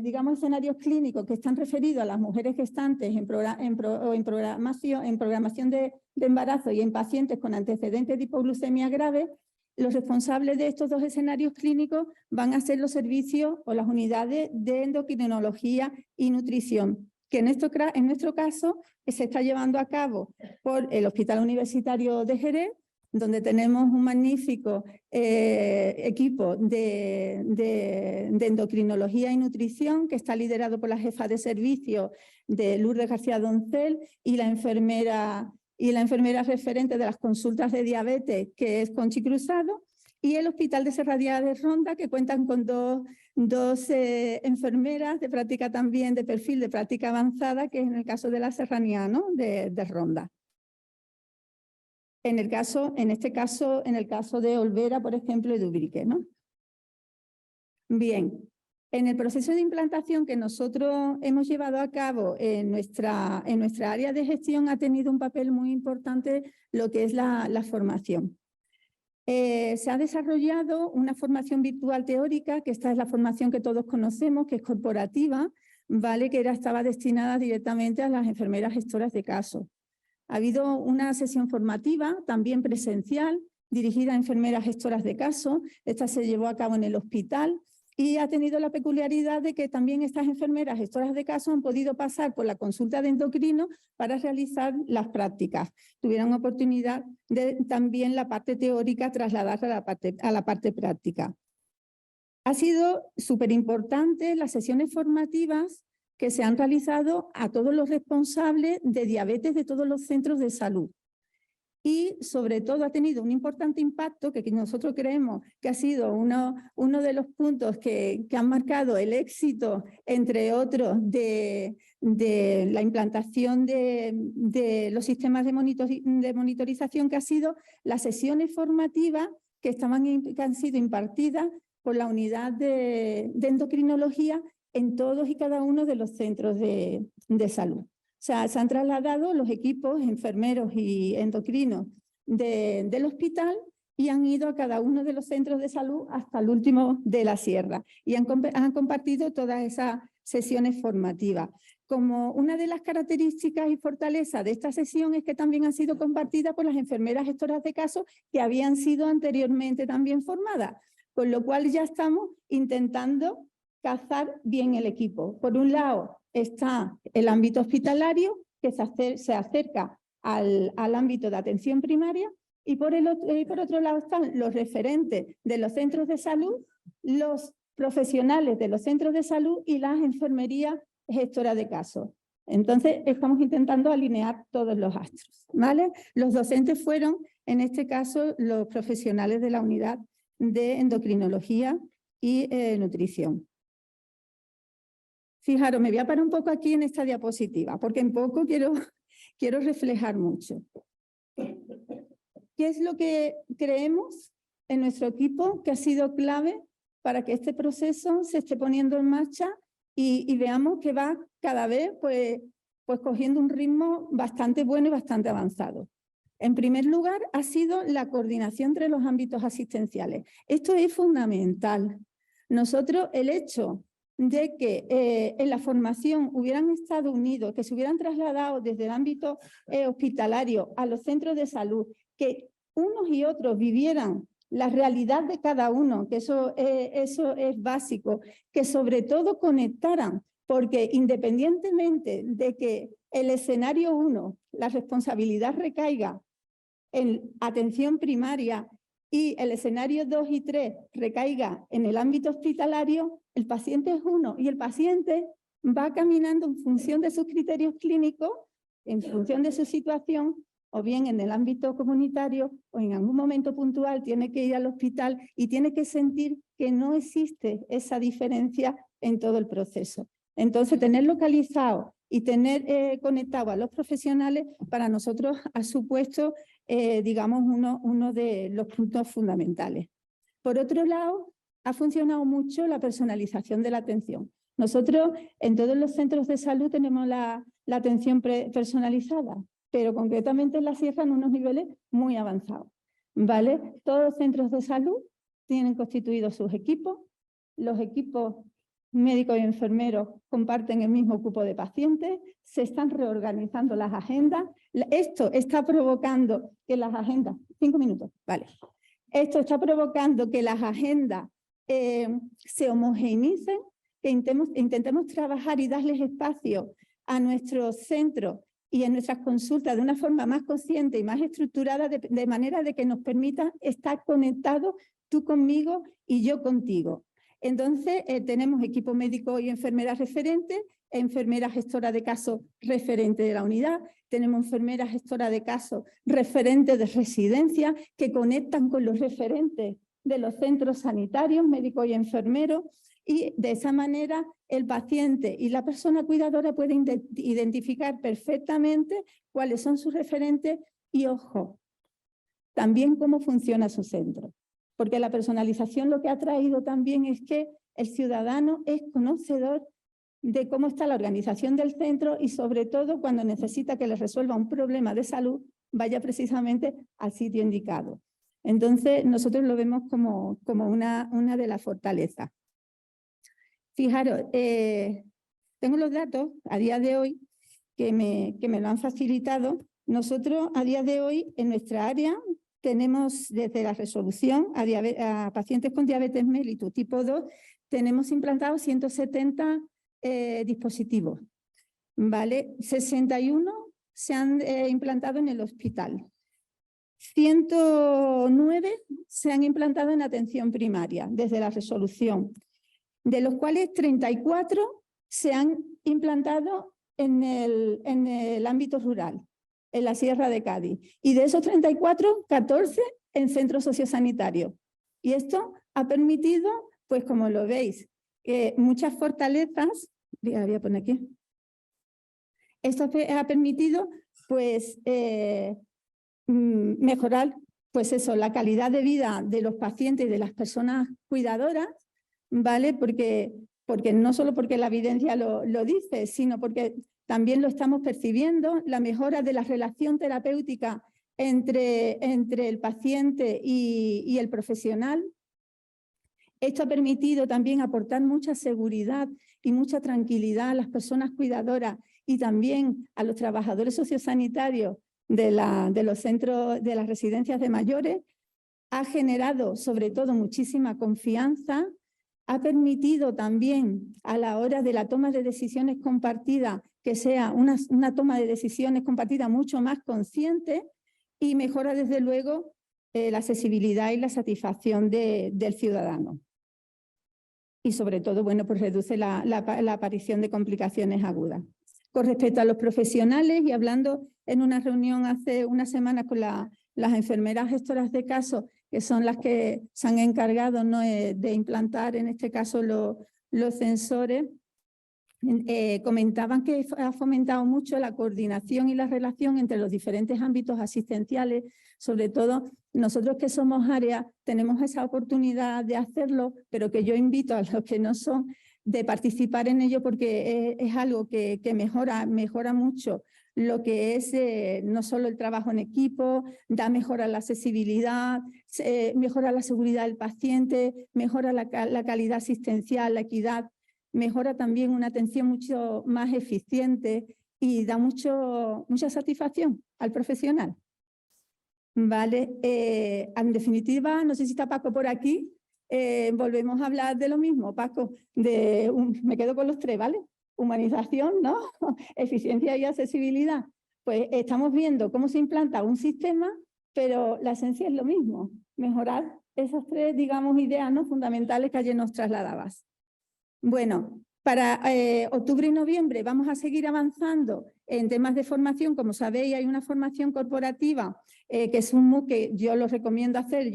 digamos, escenarios clínicos que están referidos a las mujeres gestantes en programación de embarazo y en pacientes con antecedentes de hipoglucemia grave, los responsables de estos 2 escenarios clínicos van a ser los servicios o las unidades de endocrinología y nutrición, que en nuestro caso se está llevando a cabo por el Hospital Universitario de Jerez, donde tenemos un magnífico equipo de endocrinología y nutrición que está liderado por la jefa de servicio de Lourdes García Doncel y la enfermera referente de las consultas de diabetes, que es Conchi Cruzado, y el Hospital de Serradía de Ronda, que cuentan con dos enfermeras de práctica también, de perfil de práctica avanzada, que es en el caso de la Serranía, ¿no? de Ronda. En el caso de Olvera, por ejemplo, y de Ubrique, ¿no? Bien, en el proceso de implantación que nosotros hemos llevado a cabo en nuestra área de gestión ha tenido un papel muy importante lo que es la formación. Se ha desarrollado una formación virtual teórica, que esta es la formación que todos conocemos, que es corporativa, ¿vale? Que estaba destinada directamente a las enfermeras gestoras de caso. Ha habido una sesión formativa, también presencial, dirigida a enfermeras gestoras de caso. Esta se llevó a cabo en el hospital y ha tenido la peculiaridad de que también estas enfermeras gestoras de caso han podido pasar por la consulta de endocrino para realizar las prácticas. Tuvieron oportunidad de también la parte teórica trasladarla a la parte práctica. Ha sido súper importante las sesiones formativas que se han realizado a todos los responsables de diabetes de todos los centros de salud. Y sobre todo ha tenido un importante impacto que nosotros creemos que ha sido uno de los puntos que han marcado el éxito, entre otros, de la implantación de los sistemas de monitorización, que ha sido las sesiones formativas que han sido impartidas por la unidad de endocrinología en todos y cada uno de los centros de salud. O sea, se han trasladado los equipos enfermeros y endocrinos del hospital y han ido a cada uno de los centros de salud hasta el último de la sierra y han compartido todas esas sesiones formativas. Como una de las características y fortalezas de esta sesión es que también han sido compartidas por las enfermeras gestoras de casos que habían sido anteriormente también formadas, con lo cual ya estamos intentando cazar bien el equipo. Por un lado está el ámbito hospitalario, que se acerca al ámbito de atención primaria, y por otro lado están los referentes de los centros de salud, los profesionales de los centros de salud y las enfermerías gestoras de casos. Entonces, estamos intentando alinear todos los astros, ¿vale? Los docentes fueron, en este caso, los profesionales de la unidad de endocrinología y nutrición. Fijaros, me voy a parar un poco aquí en esta diapositiva, porque en poco quiero reflejar mucho. ¿Qué es lo que creemos en nuestro equipo que ha sido clave para que este proceso se esté poniendo en marcha y veamos que va cada vez pues cogiendo un ritmo bastante bueno y bastante avanzado? En primer lugar, ha sido la coordinación entre los ámbitos asistenciales. Esto es fundamental. Nosotros, el hecho de que en la formación hubieran estado unidos, que se hubieran trasladado desde el ámbito hospitalario a los centros de salud, que unos y otros vivieran la realidad de cada uno, que eso es básico, que sobre todo conectaran, porque independientemente de que el escenario 1, la responsabilidad recaiga en atención primaria y el escenario 2 y 3 recaiga en el ámbito hospitalario, el paciente es uno y el paciente va caminando en función de sus criterios clínicos, en función de su situación, o bien en el ámbito comunitario o en algún momento puntual tiene que ir al hospital y tiene que sentir que no existe esa diferencia en todo el proceso. Entonces, tener localizado y tener conectado a los profesionales para nosotros ha supuesto, digamos, uno de los puntos fundamentales. Por otro lado, ha funcionado mucho la personalización de la atención. Nosotros en todos los centros de salud tenemos la atención personalizada, pero concretamente en la sierra en unos niveles muy avanzados, ¿vale? Todos los centros de salud tienen constituidos sus equipos, los equipos médicos y enfermeros comparten el mismo grupo de pacientes, se están reorganizando las agendas. Esto está provocando que las agendas... 5 minutos, vale. Esto está provocando que las agendas se homogeneicen, que intentemos trabajar y darles espacio a nuestros centros y en nuestras consultas de una forma más consciente y más estructurada, de manera de que nos permita estar conectados tú conmigo y yo contigo. Entonces, tenemos equipo médico y enfermeras referentes, enfermera gestora de casos referente de la unidad, tenemos enfermera gestora de casos referentes de residencia que conectan con los referentes de los centros sanitarios, médicos y enfermeros, y de esa manera el paciente y la persona cuidadora pueden identificar perfectamente cuáles son sus referentes y, ojo, también cómo funciona su centro. Porque la personalización lo que ha traído también es que el ciudadano es conocedor de cómo está la organización del centro y sobre todo cuando necesita que le resuelva un problema de salud, vaya precisamente al sitio indicado. Entonces, nosotros lo vemos como una de las fortalezas. Fijaros, tengo los datos a día de hoy que me lo han facilitado. Nosotros a día de hoy en nuestra área tenemos desde la resolución a pacientes con diabetes mellitus tipo 2, tenemos implantados 170 dispositivos, ¿vale? 61 se han implantado en el hospital. 109 se han implantado en atención primaria desde la resolución, de los cuales 34 se han implantado en el ámbito rural, en la Sierra de Cádiz. Y de esos 34, 14 en centros sociosanitarios. Y esto ha permitido, pues como lo veis, muchas fortalezas. Voy a poner aquí. Esto ha permitido, pues, mejorar, pues eso, la calidad de vida de los pacientes y de las personas cuidadoras, ¿vale? Porque no solo porque la evidencia lo dice, sino porque también lo estamos percibiendo, la mejora de la relación terapéutica entre el paciente y el profesional. Esto ha permitido también aportar mucha seguridad y mucha tranquilidad a las personas cuidadoras y también a los trabajadores sociosanitarios de los centros, de las residencias de mayores. Ha generado sobre todo muchísima confianza, ha permitido también a la hora de la toma de decisiones compartida que sea una toma de decisiones compartida mucho más consciente y mejora desde luego la accesibilidad y la satisfacción del ciudadano. Y sobre todo, bueno, pues reduce la aparición de complicaciones agudas. Con respecto a los profesionales, y hablando en una reunión hace una semana con las enfermeras gestoras de casos, que son las que se han encargado, ¿no?, de implantar en este caso los sensores, comentaban que ha fomentado mucho la coordinación y la relación entre los diferentes ámbitos asistenciales. Sobre todo nosotros que somos área tenemos esa oportunidad de hacerlo, pero que yo invito a los que no son de participar en ello porque es algo que mejora mucho lo que es no solo el trabajo en equipo, mejora la accesibilidad, mejora la seguridad del paciente, mejora la calidad asistencial, la equidad, mejora también una atención mucho más eficiente y da mucha satisfacción al profesional. Vale, en definitiva, no sé si está Paco por aquí, volvemos a hablar de lo mismo, Paco, me quedo con los tres, ¿vale? Humanización, ¿no? Eficiencia y accesibilidad. Pues estamos viendo cómo se implanta un sistema, pero la esencia es lo mismo, mejorar esas tres, digamos, ideas, ¿no?, fundamentales que ayer nos trasladabas. Bueno, para octubre y noviembre vamos a seguir avanzando en temas de formación. Como sabéis, hay una formación corporativa que es un MOOC que yo lo recomiendo hacer.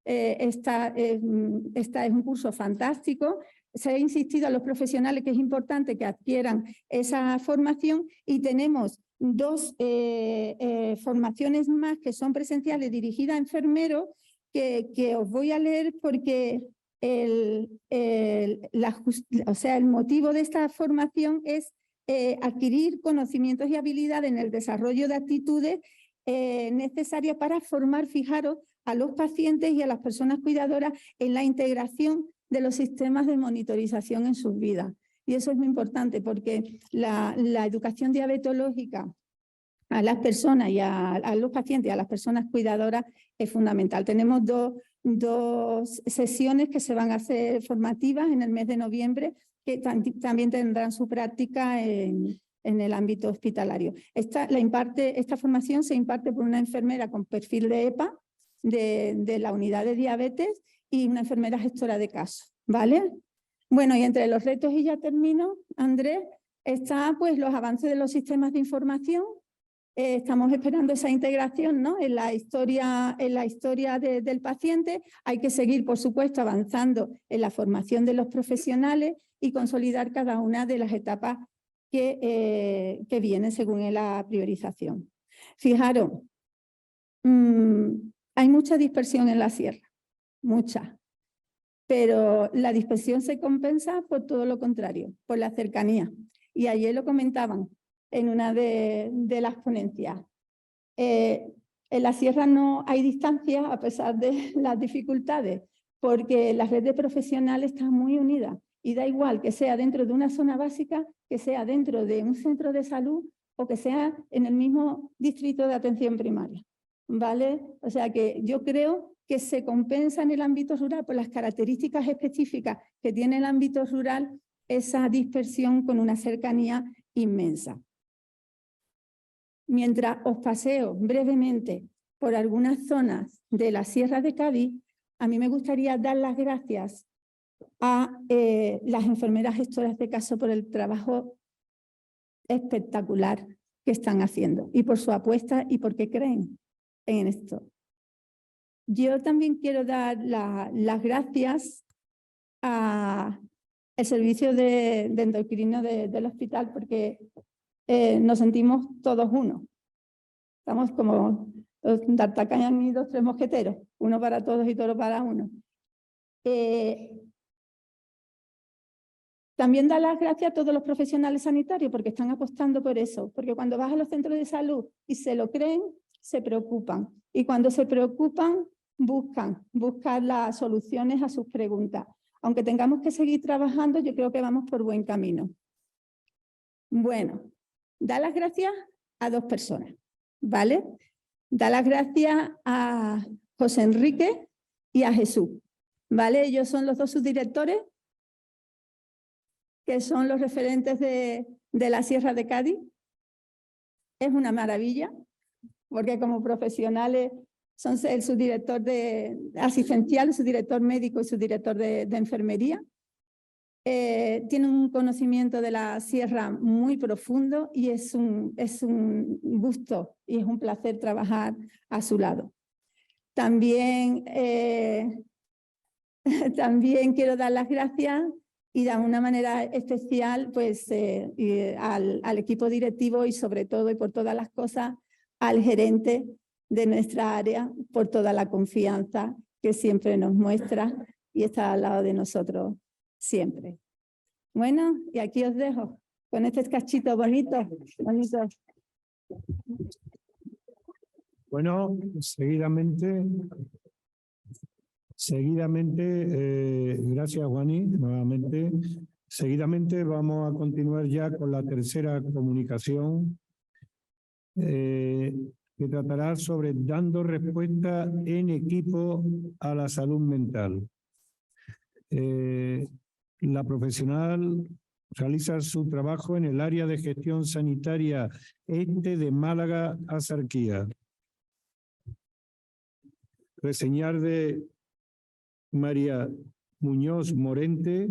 Esta es un curso fantástico. Se ha insistido a los profesionales que es importante que adquieran esa formación y tenemos dos formaciones más que son presenciales dirigidas a enfermeros que os voy a leer porque el motivo de esta formación es adquirir conocimientos y habilidades en el desarrollo de actitudes necesarias para formar, fijaros, a los pacientes y a las personas cuidadoras en la integración de los sistemas de monitorización en sus vidas. Y eso es muy importante porque la educación diabetológica a las personas y a los pacientes y a las personas cuidadoras es fundamental. Tenemos dos sesiones que se van a hacer formativas en el mes de noviembre que también tendrán su práctica en el ámbito hospitalario. Esta formación se imparte por una enfermera con perfil de EPA de la unidad de diabetes y una enfermera gestora de casos, ¿vale? Bueno, y entre los retos, y ya termino, Andrés, está pues los avances de los sistemas de información. Estamos esperando esa integración, ¿no?, en la historia del paciente. Hay que seguir, por supuesto, avanzando en la formación de los profesionales y consolidar cada una de las etapas que vienen según la priorización. Fijaros, hay mucha dispersión en la sierra, mucha, pero la dispersión se compensa por todo lo contrario, por la cercanía. Y ayer lo comentaban en una de las ponencias. En la sierra no hay distancia a pesar de las dificultades, porque la red de profesionales está muy unida Y da igual que sea dentro de una zona básica, que sea dentro de un centro de salud o que sea en el mismo distrito de atención primaria, ¿vale? O sea que yo creo que se compensa en el ámbito rural por las características específicas que tiene el ámbito rural esa dispersión con una cercanía inmensa. Mientras os paseo brevemente por algunas zonas de la Sierra de Cádiz, a mí me gustaría dar las gracias a las enfermeras gestoras de caso por el trabajo espectacular que están haciendo y por su apuesta y porque creen en esto. Yo también quiero dar las gracias al servicio de endocrino del hospital porque nos sentimos todos uno. Estamos como D'Artagnan y los tres mosqueteros, uno para todos y todo para uno. También dar las gracias a todos los profesionales sanitarios porque están apostando por eso, porque cuando vas a los centros de salud y se lo creen, se preocupan. Y cuando se preocupan, buscan las soluciones a sus preguntas. Aunque tengamos que seguir trabajando, yo creo que vamos por buen camino. Bueno, dar las gracias a dos personas, ¿vale? Dar las gracias a José Enrique y a Jesús, ¿vale? Ellos son los dos subdirectores que son los referentes de la Sierra de Cádiz. Es una maravilla, porque como profesionales son el subdirector asistencial, el subdirector médico y subdirector de enfermería. Tienen un conocimiento de la sierra muy profundo y es un gusto y es un placer trabajar a su lado. También quiero dar las gracias y de una manera especial pues, al equipo directivo y sobre todo y por todas las cosas al gerente de nuestra área por toda la confianza que siempre nos muestra y está al lado de nosotros siempre. Bueno, y aquí os dejo con este cachito bonito. Bueno, seguidamente, gracias Juani, nuevamente. Seguidamente vamos a continuar ya con la tercera comunicación que tratará sobre dando respuesta en equipo a la salud mental. La profesional realiza su trabajo en el área de gestión sanitaria este de Málaga Axarquía. Reseñar de María Muñoz Morente,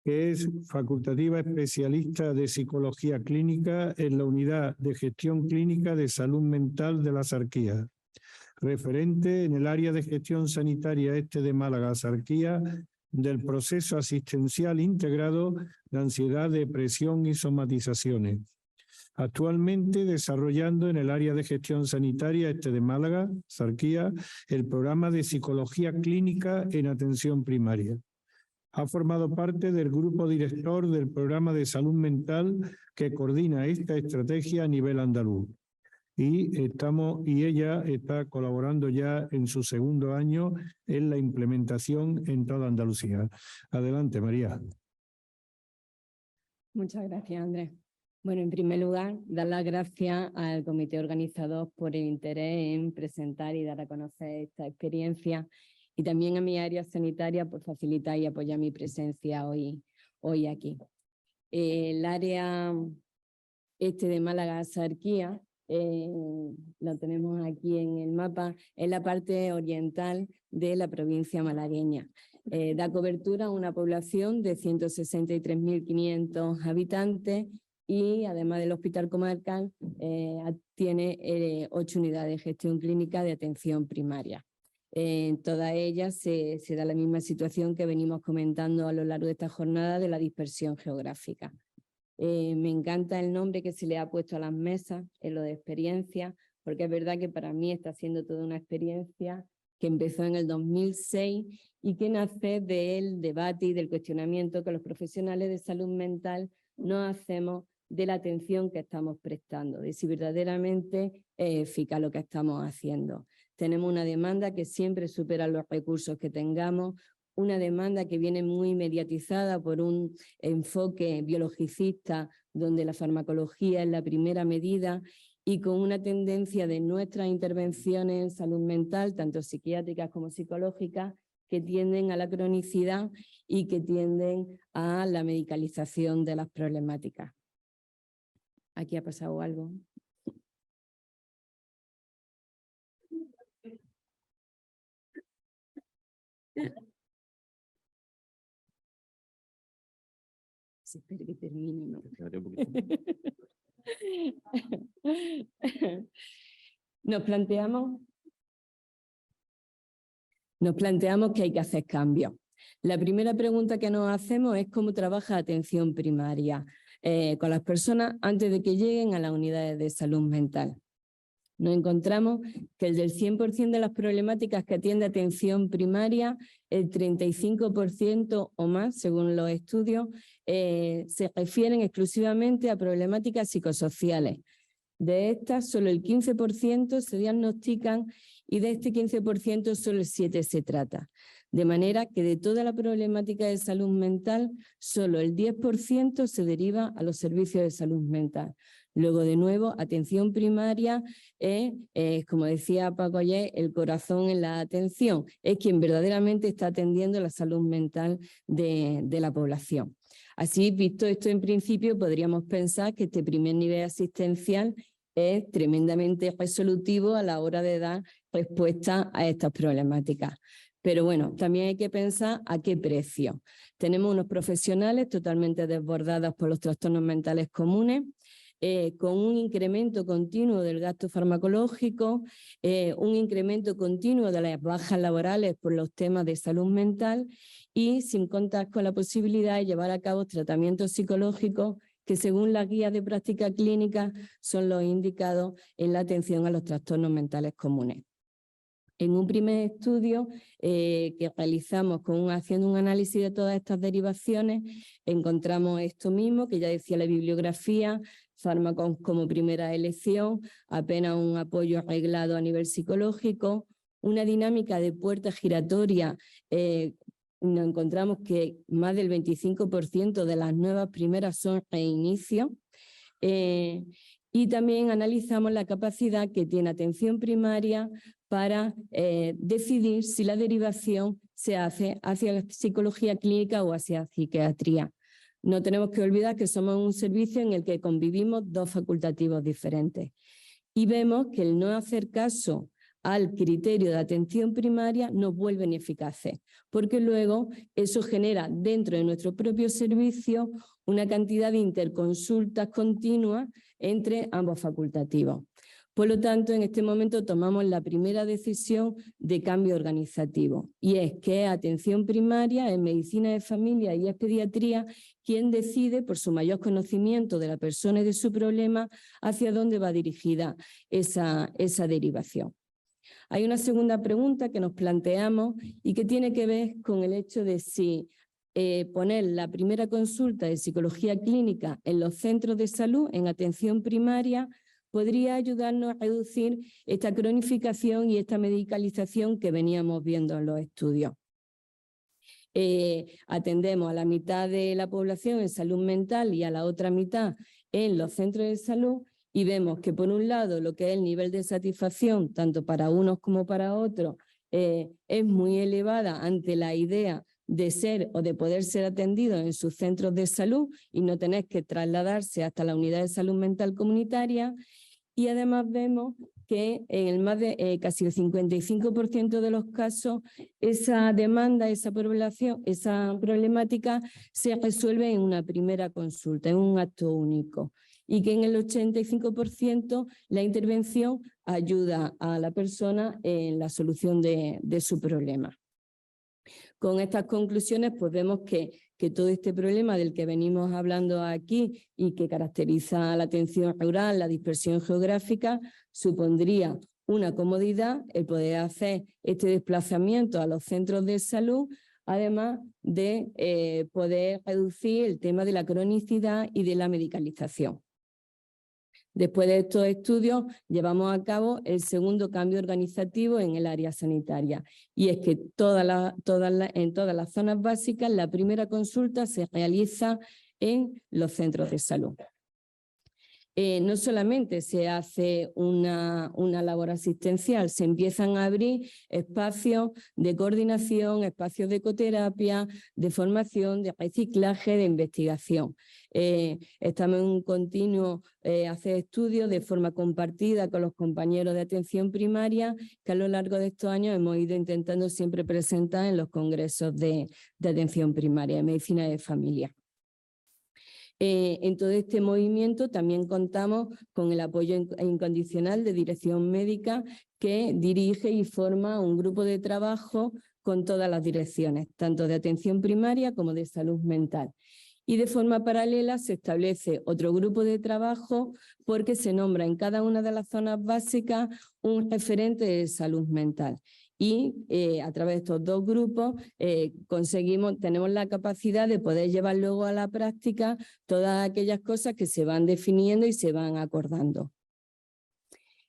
que es facultativa especialista de psicología clínica en la unidad de gestión clínica de salud mental de la Axarquía. Referente en el área de gestión sanitaria este de Málaga Axarquía del proceso asistencial integrado de ansiedad, depresión y somatizaciones. Actualmente desarrollando en el área de gestión sanitaria este de Málaga, Axarquía, el programa de psicología clínica en atención primaria. Ha formado parte del grupo director del programa de salud mental que coordina esta estrategia a nivel andaluz. Y ella está colaborando ya en su segundo año en la implementación en toda Andalucía. Adelante, María. Muchas gracias, Andrés. Bueno, en primer lugar, dar las gracias al comité organizador por el interés en presentar y dar a conocer esta experiencia y también a mi área sanitaria por facilitar y apoyar mi presencia hoy aquí. El área este de Málaga Axarquía, lo tenemos aquí en el mapa, es la parte oriental de la provincia malagueña. Da cobertura a una población de 163.500 habitantes y además del hospital comarcal tiene 8 unidades de gestión clínica de atención primaria. En todas ellas se da la misma situación que venimos comentando a lo largo de esta jornada de la dispersión geográfica. Me encanta el nombre que se le ha puesto a las mesas, en lo de experiencia, porque es verdad que para mí está siendo toda una experiencia que empezó en el 2006 y que nace del debate y del cuestionamiento que los profesionales de salud mental nos hacemos de la atención que estamos prestando, de si verdaderamente es eficaz lo que estamos haciendo. Tenemos una demanda que siempre supera los recursos que tengamos, una demanda que viene muy mediatizada por un enfoque biologicista donde la farmacología es la primera medida y con una tendencia de nuestras intervenciones en salud mental, tanto psiquiátricas como psicológicas, que tienden a la cronicidad y que tienden a la medicalización de las problemáticas. Aquí ha pasado algo. Sí, espero que termine, ¿no? Nos planteamos que hay que hacer cambios. La primera pregunta que nos hacemos es cómo trabaja atención primaria con las personas antes de que lleguen a las unidades de salud mental. Nos encontramos que el del 100% de las problemáticas que atiende atención primaria, el 35% o más, según los estudios, se refieren exclusivamente a problemáticas psicosociales. De estas, solo el 15% se diagnostican y de este 15% solo el 7% se trata. De manera que de toda la problemática de salud mental, solo el 10% se deriva a los servicios de salud mental. Luego, de nuevo, atención primaria es, como decía Paco ayer, el corazón en la atención. Es quien verdaderamente está atendiendo la salud mental de la población. Así, visto esto en principio, podríamos pensar que este primer nivel asistencial es tremendamente resolutivo a la hora de dar respuesta a estas problemáticas. Pero bueno, también hay que pensar a qué precio. Tenemos unos profesionales totalmente desbordados por los trastornos mentales comunes, con un incremento continuo del gasto farmacológico, un incremento continuo de las bajas laborales por los temas de salud mental y sin contar con la posibilidad de llevar a cabo tratamientos psicológicos que según las guías de práctica clínica son los indicados en la atención a los trastornos mentales comunes. En un primer estudio que realizamos haciendo un análisis de todas estas derivaciones, encontramos esto mismo, que ya decía la bibliografía, fármacos como primera elección, apenas un apoyo arreglado a nivel psicológico, una dinámica de puerta giratoria. Nos encontramos que más del 25% de las nuevas primeras son reinicios. Y también analizamos la capacidad que tiene atención primaria para decidir si la derivación se hace hacia la psicología clínica o hacia psiquiatría. No tenemos que olvidar que somos un servicio en el que convivimos dos facultativos diferentes. Y vemos que el no hacer caso al criterio de atención primaria nos vuelve ineficaces, porque luego eso genera dentro de nuestro propio servicio una cantidad de interconsultas continuas entre ambos facultativos. Por lo tanto, en este momento tomamos la primera decisión de cambio organizativo, y es que es atención primaria, en medicina de familia y es pediatría quien decide, por su mayor conocimiento de la persona y de su problema, hacia dónde va dirigida esa derivación. Hay una segunda pregunta que nos planteamos y que tiene que ver con el hecho de si poner la primera consulta de psicología clínica en los centros de salud, en atención primaria, podría ayudarnos a reducir esta cronificación y esta medicalización que veníamos viendo en los estudios. Atendemos a la mitad de la población en salud mental y a la otra mitad en los centros de salud, y vemos que por un lado lo que es el nivel de satisfacción, tanto para unos como para otros, es muy elevada ante la idea de ser o de poder ser atendidos en sus centros de salud y no tener que trasladarse hasta la unidad de salud mental comunitaria. Y además vemos que en el más de casi el 55% de los casos esa demanda, esa problemática se resuelve en una primera consulta, en un acto único. Y que en el 85% la intervención ayuda a la persona en la solución de su problema. Con estas conclusiones, pues vemos que todo este problema del que venimos hablando aquí y que caracteriza la atención rural, la dispersión geográfica, supondría una comodidad el poder hacer este desplazamiento a los centros de salud, además de poder reducir el tema de la cronicidad y de la medicalización. Después de estos estudios, llevamos a cabo el segundo cambio organizativo en el área sanitaria. Y es que en todas las zonas básicas, la primera consulta se realiza en los centros de salud. No solamente se hace una labor asistencial, se empiezan a abrir espacios de coordinación, espacios de ecoterapia, de formación, de reciclaje, de investigación. Estamos en un continuo hacer estudios de forma compartida con los compañeros de atención primaria, que a lo largo de estos años hemos ido intentando siempre presentar en los congresos de atención primaria, de medicina de familia. En todo este movimiento también contamos con el apoyo incondicional de Dirección Médica, que dirige y forma un grupo de trabajo con todas las direcciones, tanto de atención primaria como de salud mental. Y de forma paralela se establece otro grupo de trabajo porque se nombra en cada una de las zonas básicas un referente de salud mental. Y a través de estos dos grupos tenemos la capacidad de poder llevar luego a la práctica todas aquellas cosas que se van definiendo y se van acordando.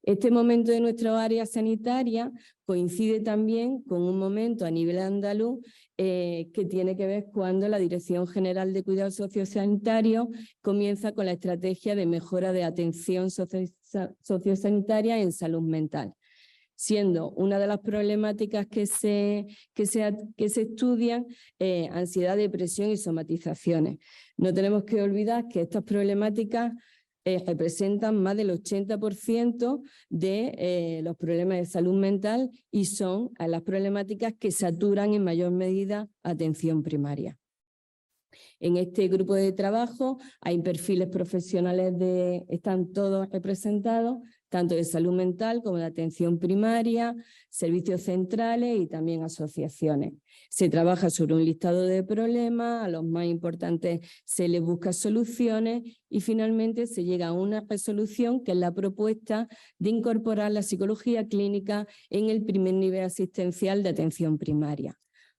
Este momento de nuestra área sanitaria coincide también con un momento a nivel andaluz que tiene que ver cuando la Dirección General de Cuidados Sociosanitarios comienza con la estrategia de mejora de atención sociosanitaria en salud mental, siendo una de las problemáticas que se estudian ansiedad, depresión y somatizaciones. No tenemos que olvidar que estas problemáticas representan más del 80% de los problemas de salud mental y son las problemáticas que saturan en mayor medida atención primaria. En este grupo de trabajo hay perfiles profesionales, están todos representados, tanto de salud mental como de atención primaria, servicios centrales y también asociaciones. Se trabaja sobre un listado de problemas, a los más importantes se les busca soluciones y finalmente se llega a una resolución que es la propuesta de incorporar la psicología clínica en el primer nivel asistencial de atención primaria.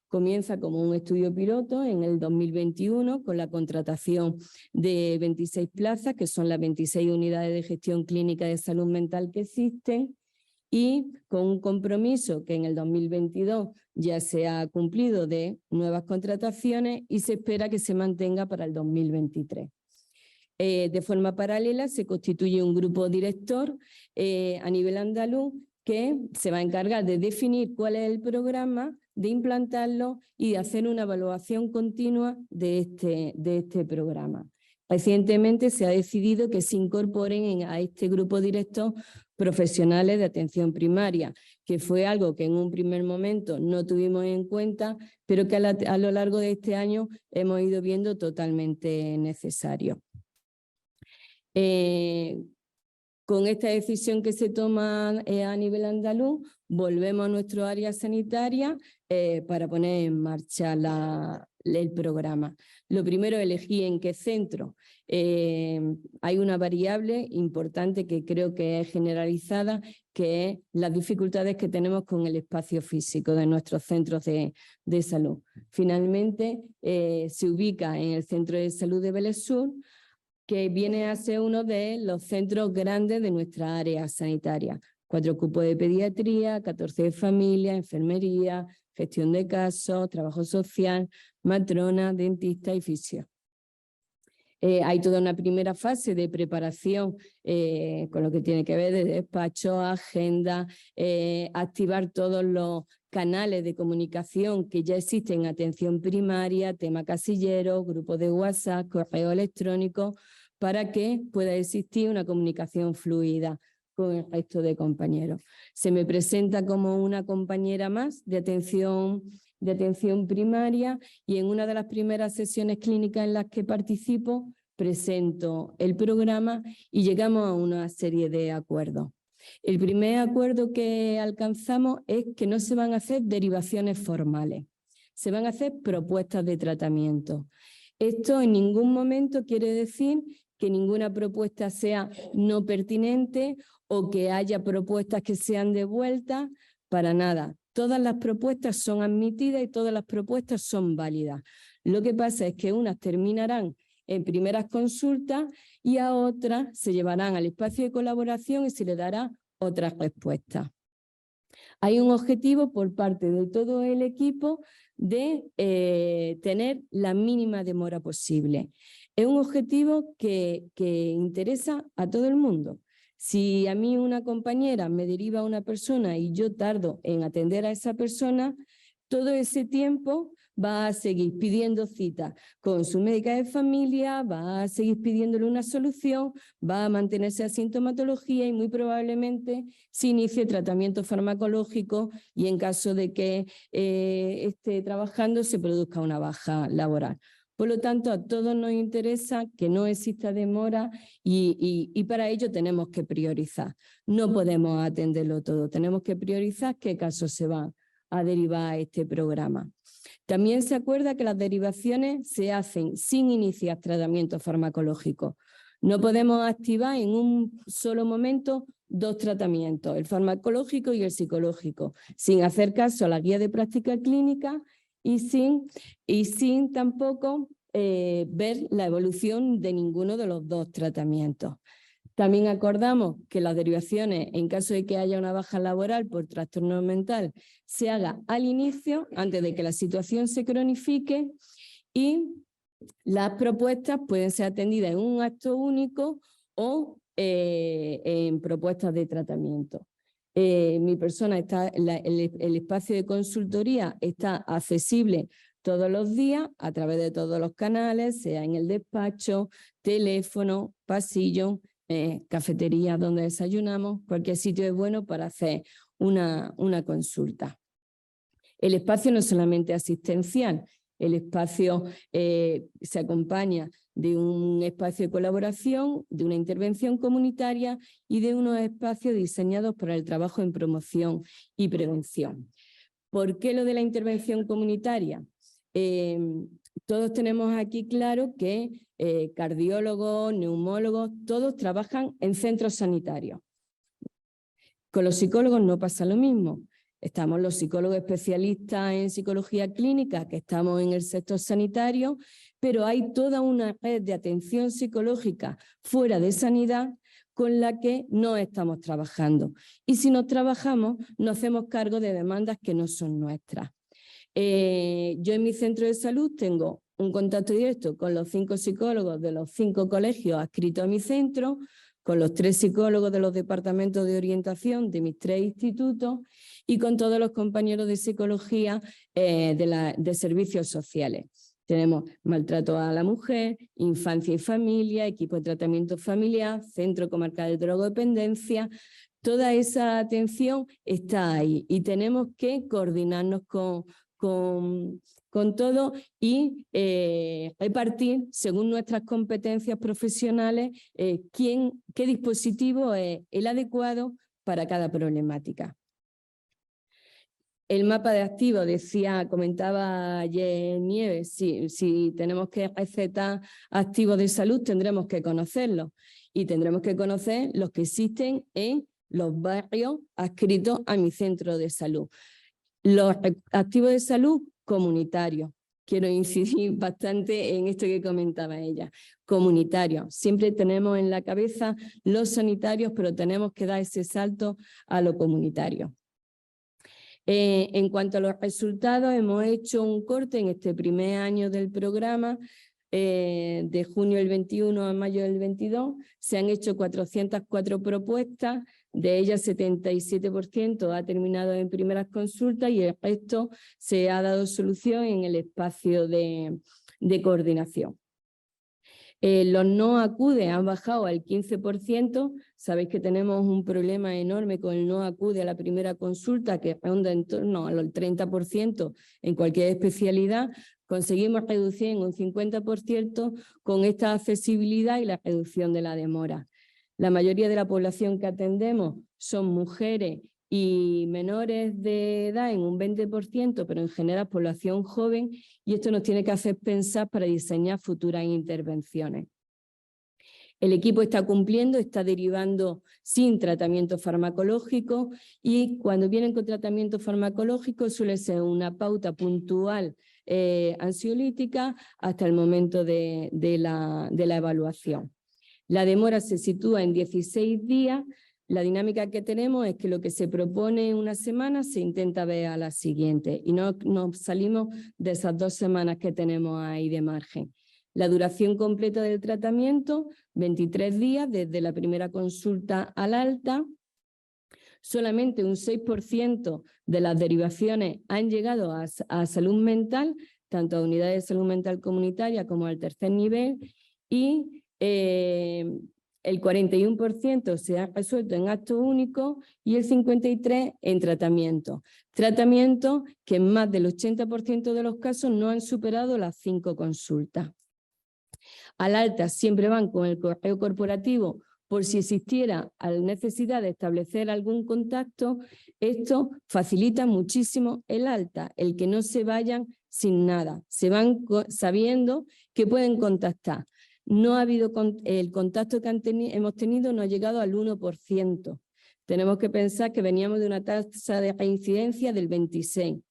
Comienza como un estudio piloto en el 2021 con la contratación de 26 plazas, que son las 26 unidades de gestión clínica de salud mental que existen, y con un compromiso que en el 2022 ya se ha cumplido de nuevas contrataciones y se espera que se mantenga para el 2023. De forma paralela se constituye un grupo director a nivel andaluz que se va a encargar de definir cuál es el programa, de implantarlo y de hacer una evaluación continua de este programa. Recientemente se ha decidido que se incorporen a este grupo directo profesionales de atención primaria, que fue algo que en un primer momento no tuvimos en cuenta, pero que a lo largo de este año hemos ido viendo totalmente necesario. Con esta decisión que se toma a nivel andaluz, volvemos a nuestro área sanitaria para poner en marcha el programa. Lo primero, elegir en qué centro. Hay una variable importante que creo que es generalizada, que es las dificultades que tenemos con el espacio físico de nuestros centros de salud. Finalmente, se ubica en el Centro de Salud de Vélez Sur, que viene a ser uno de los centros grandes de nuestra área sanitaria. 4 cupos de pediatría, 14 de familia, enfermería, gestión de casos, trabajo social, matrona, dentista y fisio. Hay toda una primera fase de preparación con lo que tiene que ver de despacho, agenda, activar todos los canales de comunicación que ya existen en atención primaria, tema casillero, grupos de WhatsApp, correo electrónico, para que pueda existir una comunicación fluida con el resto de compañeros. Se me presenta como una compañera más de atención primaria y en una de las primeras sesiones clínicas en las que participo presento el programa y llegamos a una serie de acuerdos. El primer acuerdo que alcanzamos es que no se van a hacer derivaciones formales, se van a hacer propuestas de tratamiento. Esto en ningún momento quiere decir que ninguna propuesta sea no pertinente o que haya propuestas que sean devueltas, para nada. Todas las propuestas son admitidas y todas las propuestas son válidas. Lo que pasa es que unas terminarán en primeras consultas y a otras se llevarán al espacio de colaboración y se le dará otras respuestas. Hay un objetivo por parte de todo el equipo de tener la mínima demora posible. Es un objetivo que interesa a todo el mundo. Si a mí una compañera me deriva a una persona y yo tardo en atender a esa persona, todo ese tiempo va a seguir pidiendo cita con su médica de familia, va a seguir pidiéndole una solución, va a mantenerse a sintomatología y muy probablemente se inicie tratamiento farmacológico y en caso de que esté trabajando se produzca una baja laboral. Por lo tanto, a todos nos interesa que no exista demora y para ello tenemos que priorizar. No podemos atenderlo todo, tenemos que priorizar qué casos se van a derivar a este programa. También se acuerda que las derivaciones se hacen sin iniciar tratamiento farmacológico. No podemos activar en un solo momento dos tratamientos, el farmacológico y el psicológico, sin hacer caso a la guía de práctica clínica y sin tampoco ver la evolución de ninguno de los dos tratamientos. También acordamos que las derivaciones, en caso de que haya una baja laboral por trastorno mental, se haga al inicio, antes de que la situación se cronifique, y las propuestas pueden ser atendidas en un acto único o en propuestas de tratamiento. Mi persona está, el espacio de consultoría está accesible todos los días a través de todos los canales, sea en el despacho, teléfono, pasillo, cafetería donde desayunamos, cualquier sitio es bueno para hacer una consulta. El espacio no es solamente asistencial, el espacio se acompaña de un espacio de colaboración, de una intervención comunitaria y de unos espacios diseñados para el trabajo en promoción y prevención. ¿Por qué lo de la intervención comunitaria? Todos tenemos aquí claro que cardiólogos, neumólogos, todos trabajan en centros sanitarios. Con los psicólogos no pasa lo mismo. Estamos los psicólogos especialistas en psicología clínica, que estamos en el sector sanitario, pero hay toda una red de atención psicológica fuera de sanidad con la que no estamos trabajando. Y si no trabajamos, nos hacemos cargo de demandas que no son nuestras. Yo en mi centro de salud tengo un contacto directo con los 5 psicólogos de los 5 colegios adscritos a mi centro, con los 3 psicólogos de los departamentos de orientación de mis 3 institutos y con todos los compañeros de psicología de servicios sociales. Tenemos maltrato a la mujer, infancia y familia, equipo de tratamiento familiar, centro comarcal de drogodependencia. Toda esa atención está ahí y tenemos que coordinarnos con todo y repartir, según nuestras competencias profesionales, qué dispositivo es el adecuado para cada problemática. El mapa de activos, comentaba ayer Nieves, si tenemos que recetar activos de salud tendremos que conocerlos y tendremos que conocer los que existen en los barrios adscritos a mi centro de salud. Los activos de salud comunitarios. Quiero incidir bastante en esto que comentaba ella. Comunitarios. Siempre tenemos en la cabeza los sanitarios, pero tenemos que dar ese salto a lo comunitario. En cuanto a los resultados, hemos hecho un corte en este primer año del programa, de junio del 21 a mayo del 22. Se han hecho 404 propuestas, de ellas 77% ha terminado en primeras consultas y el resto se ha dado solución en el espacio de coordinación. Los no acude han bajado al 15%. Sabéis que tenemos un problema enorme con el no acude a la primera consulta, que ronda en torno al 30% en cualquier especialidad. Conseguimos reducir en un 50% con esta accesibilidad y la reducción de la demora. La mayoría de la población que atendemos son mujeres y menores de edad en un 20%, pero en general población joven, y esto nos tiene que hacer pensar para diseñar futuras intervenciones. El equipo está cumpliendo, está derivando sin tratamiento farmacológico y cuando vienen con tratamiento farmacológico suele ser una pauta puntual ansiolítica hasta el momento de la evaluación. La demora se sitúa en 16 días. La dinámica que tenemos es que lo que se propone en una semana se intenta ver a la siguiente y no nos salimos de esas 2 semanas que tenemos ahí de margen. La duración completa del tratamiento, 23 días desde la primera consulta al alta. Solamente un 6% de las derivaciones han llegado a salud mental, tanto a unidades de salud mental comunitaria como al tercer nivel, y el 41% se ha resuelto en acto único y el 53% en tratamiento. Tratamientos que en más del 80% de los casos no han superado las 5 consultas. Al alta siempre van con el correo corporativo por si existiera la necesidad de establecer algún contacto. Esto facilita muchísimo el alta, el que no se vayan sin nada, se van sabiendo que pueden contactar. No ha habido el contacto que hemos tenido no ha llegado al 1%. Tenemos que pensar que veníamos de una tasa de reincidencia del 26%.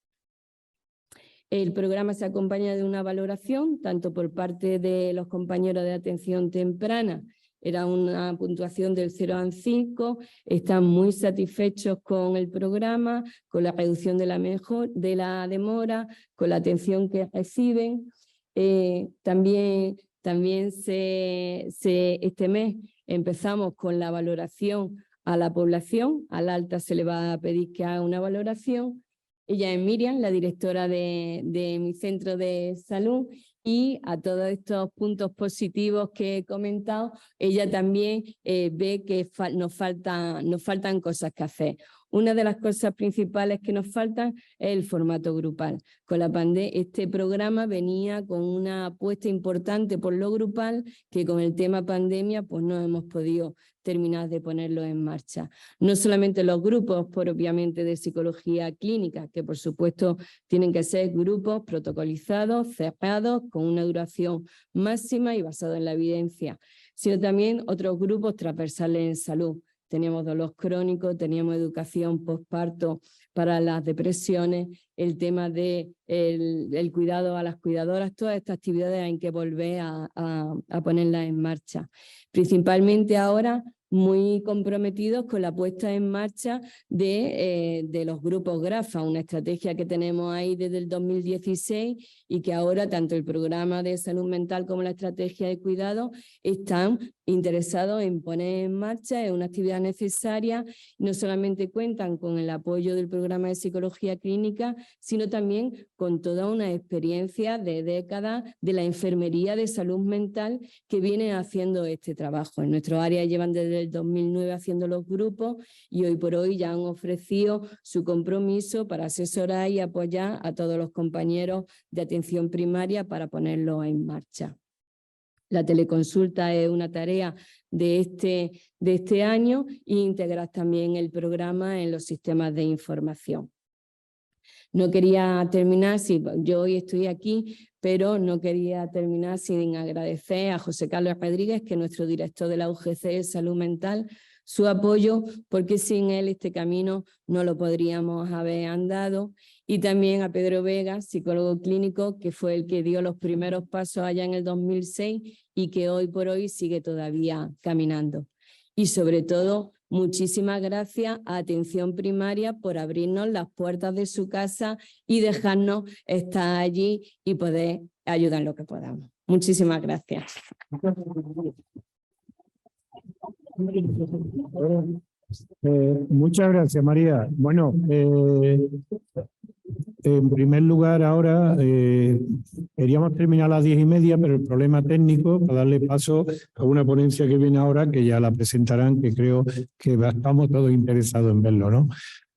El programa se acompaña de una valoración, tanto por parte de los compañeros de atención temprana, era una puntuación del 0 al 5, están muy satisfechos con el programa, con la reducción de la demora, con la atención que reciben. También este mes empezamos con la valoración a la población, al alta se le va a pedir que haga una valoración. Ella es Miriam, la directora de mi centro de salud, y a todos estos puntos positivos que he comentado, ella también ve que nos faltan cosas que hacer. Una de las cosas principales que nos faltan es el formato grupal. Con la pandemia, este programa venía con una apuesta importante por lo grupal, que con el tema pandemia pues no hemos podido terminar de ponerlo en marcha. No solamente los grupos propiamente de psicología clínica, que por supuesto tienen que ser grupos protocolizados, cerrados, con una duración máxima y basados en la evidencia, sino también otros grupos transversales en salud. Teníamos dolor crónico, teníamos educación postparto para las depresiones, el tema del cuidado a las cuidadoras, todas estas actividades hay que volver a ponerlas en marcha. Principalmente ahora muy comprometidos con la puesta en marcha de los grupos GRAFA, una estrategia que tenemos ahí desde el 2016 y que ahora tanto el programa de salud mental como la estrategia de cuidado están interesados en poner en marcha. Es una actividad necesaria, no solamente cuentan con el apoyo del programa de psicología clínica, sino también con toda una experiencia de décadas de la enfermería de salud mental que viene haciendo este trabajo. En nuestro área llevan desde el 2009 haciendo los grupos y hoy por hoy ya han ofrecido su compromiso para asesorar y apoyar a todos los compañeros de atención primaria para ponerlo en marcha. La teleconsulta es una tarea de este año e integrar también el programa en los sistemas de información. No quería terminar, yo hoy estoy aquí, pero no quería terminar sin agradecer a José Carlos Rodríguez, que es nuestro director de la UGC de Salud Mental, su apoyo, porque sin él este camino no lo podríamos haber andado. Y también a Pedro Vega, psicólogo clínico, que fue el que dio los primeros pasos allá en el 2006 y que hoy por hoy sigue todavía caminando. Y sobre todo, muchísimas gracias a Atención Primaria por abrirnos las puertas de su casa y dejarnos estar allí y poder ayudar en lo que podamos. Muchísimas gracias. Muchas gracias, María. Bueno, en primer lugar, ahora queríamos terminar a las 10:30, pero el problema técnico, para darle paso a una ponencia que viene ahora, que ya la presentarán, que creo que estamos todos interesados en verlo, ¿no?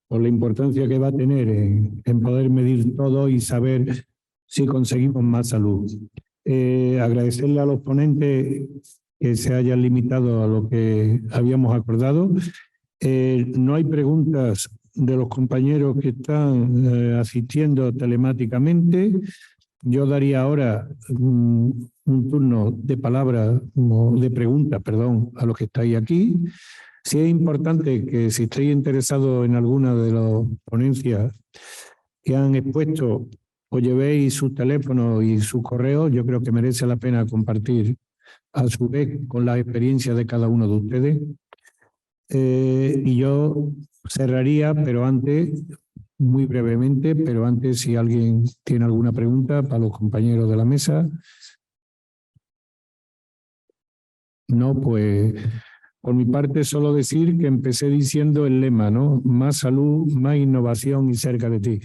Por la importancia que va a tener en poder medir todo y saber si conseguimos más salud. Agradecerle a los ponentes que se hayan limitado a lo que habíamos acordado. No hay preguntas de los compañeros que están asistiendo telemáticamente. Yo daría ahora un turno de palabra, de preguntas, perdón, a los que estáis aquí. Sí es importante que si estáis interesados en alguna de las ponencias que han expuesto, os llevéis sus teléfonos y sus correos. Yo creo que merece la pena compartir a su vez con la experiencia de cada uno de ustedes. Y yo cerraría, pero antes, muy brevemente, pero antes, si alguien tiene alguna pregunta para los compañeros de la mesa. No, pues por mi parte solo decir que empecé diciendo el lema, ¿no? Más salud, más innovación y cerca de ti.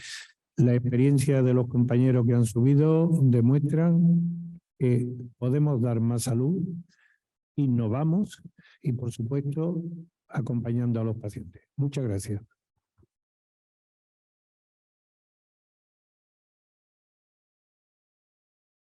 La experiencia de los compañeros que han subido demuestran que podemos dar más salud, innovamos y, por supuesto, acompañando a los pacientes. Muchas gracias.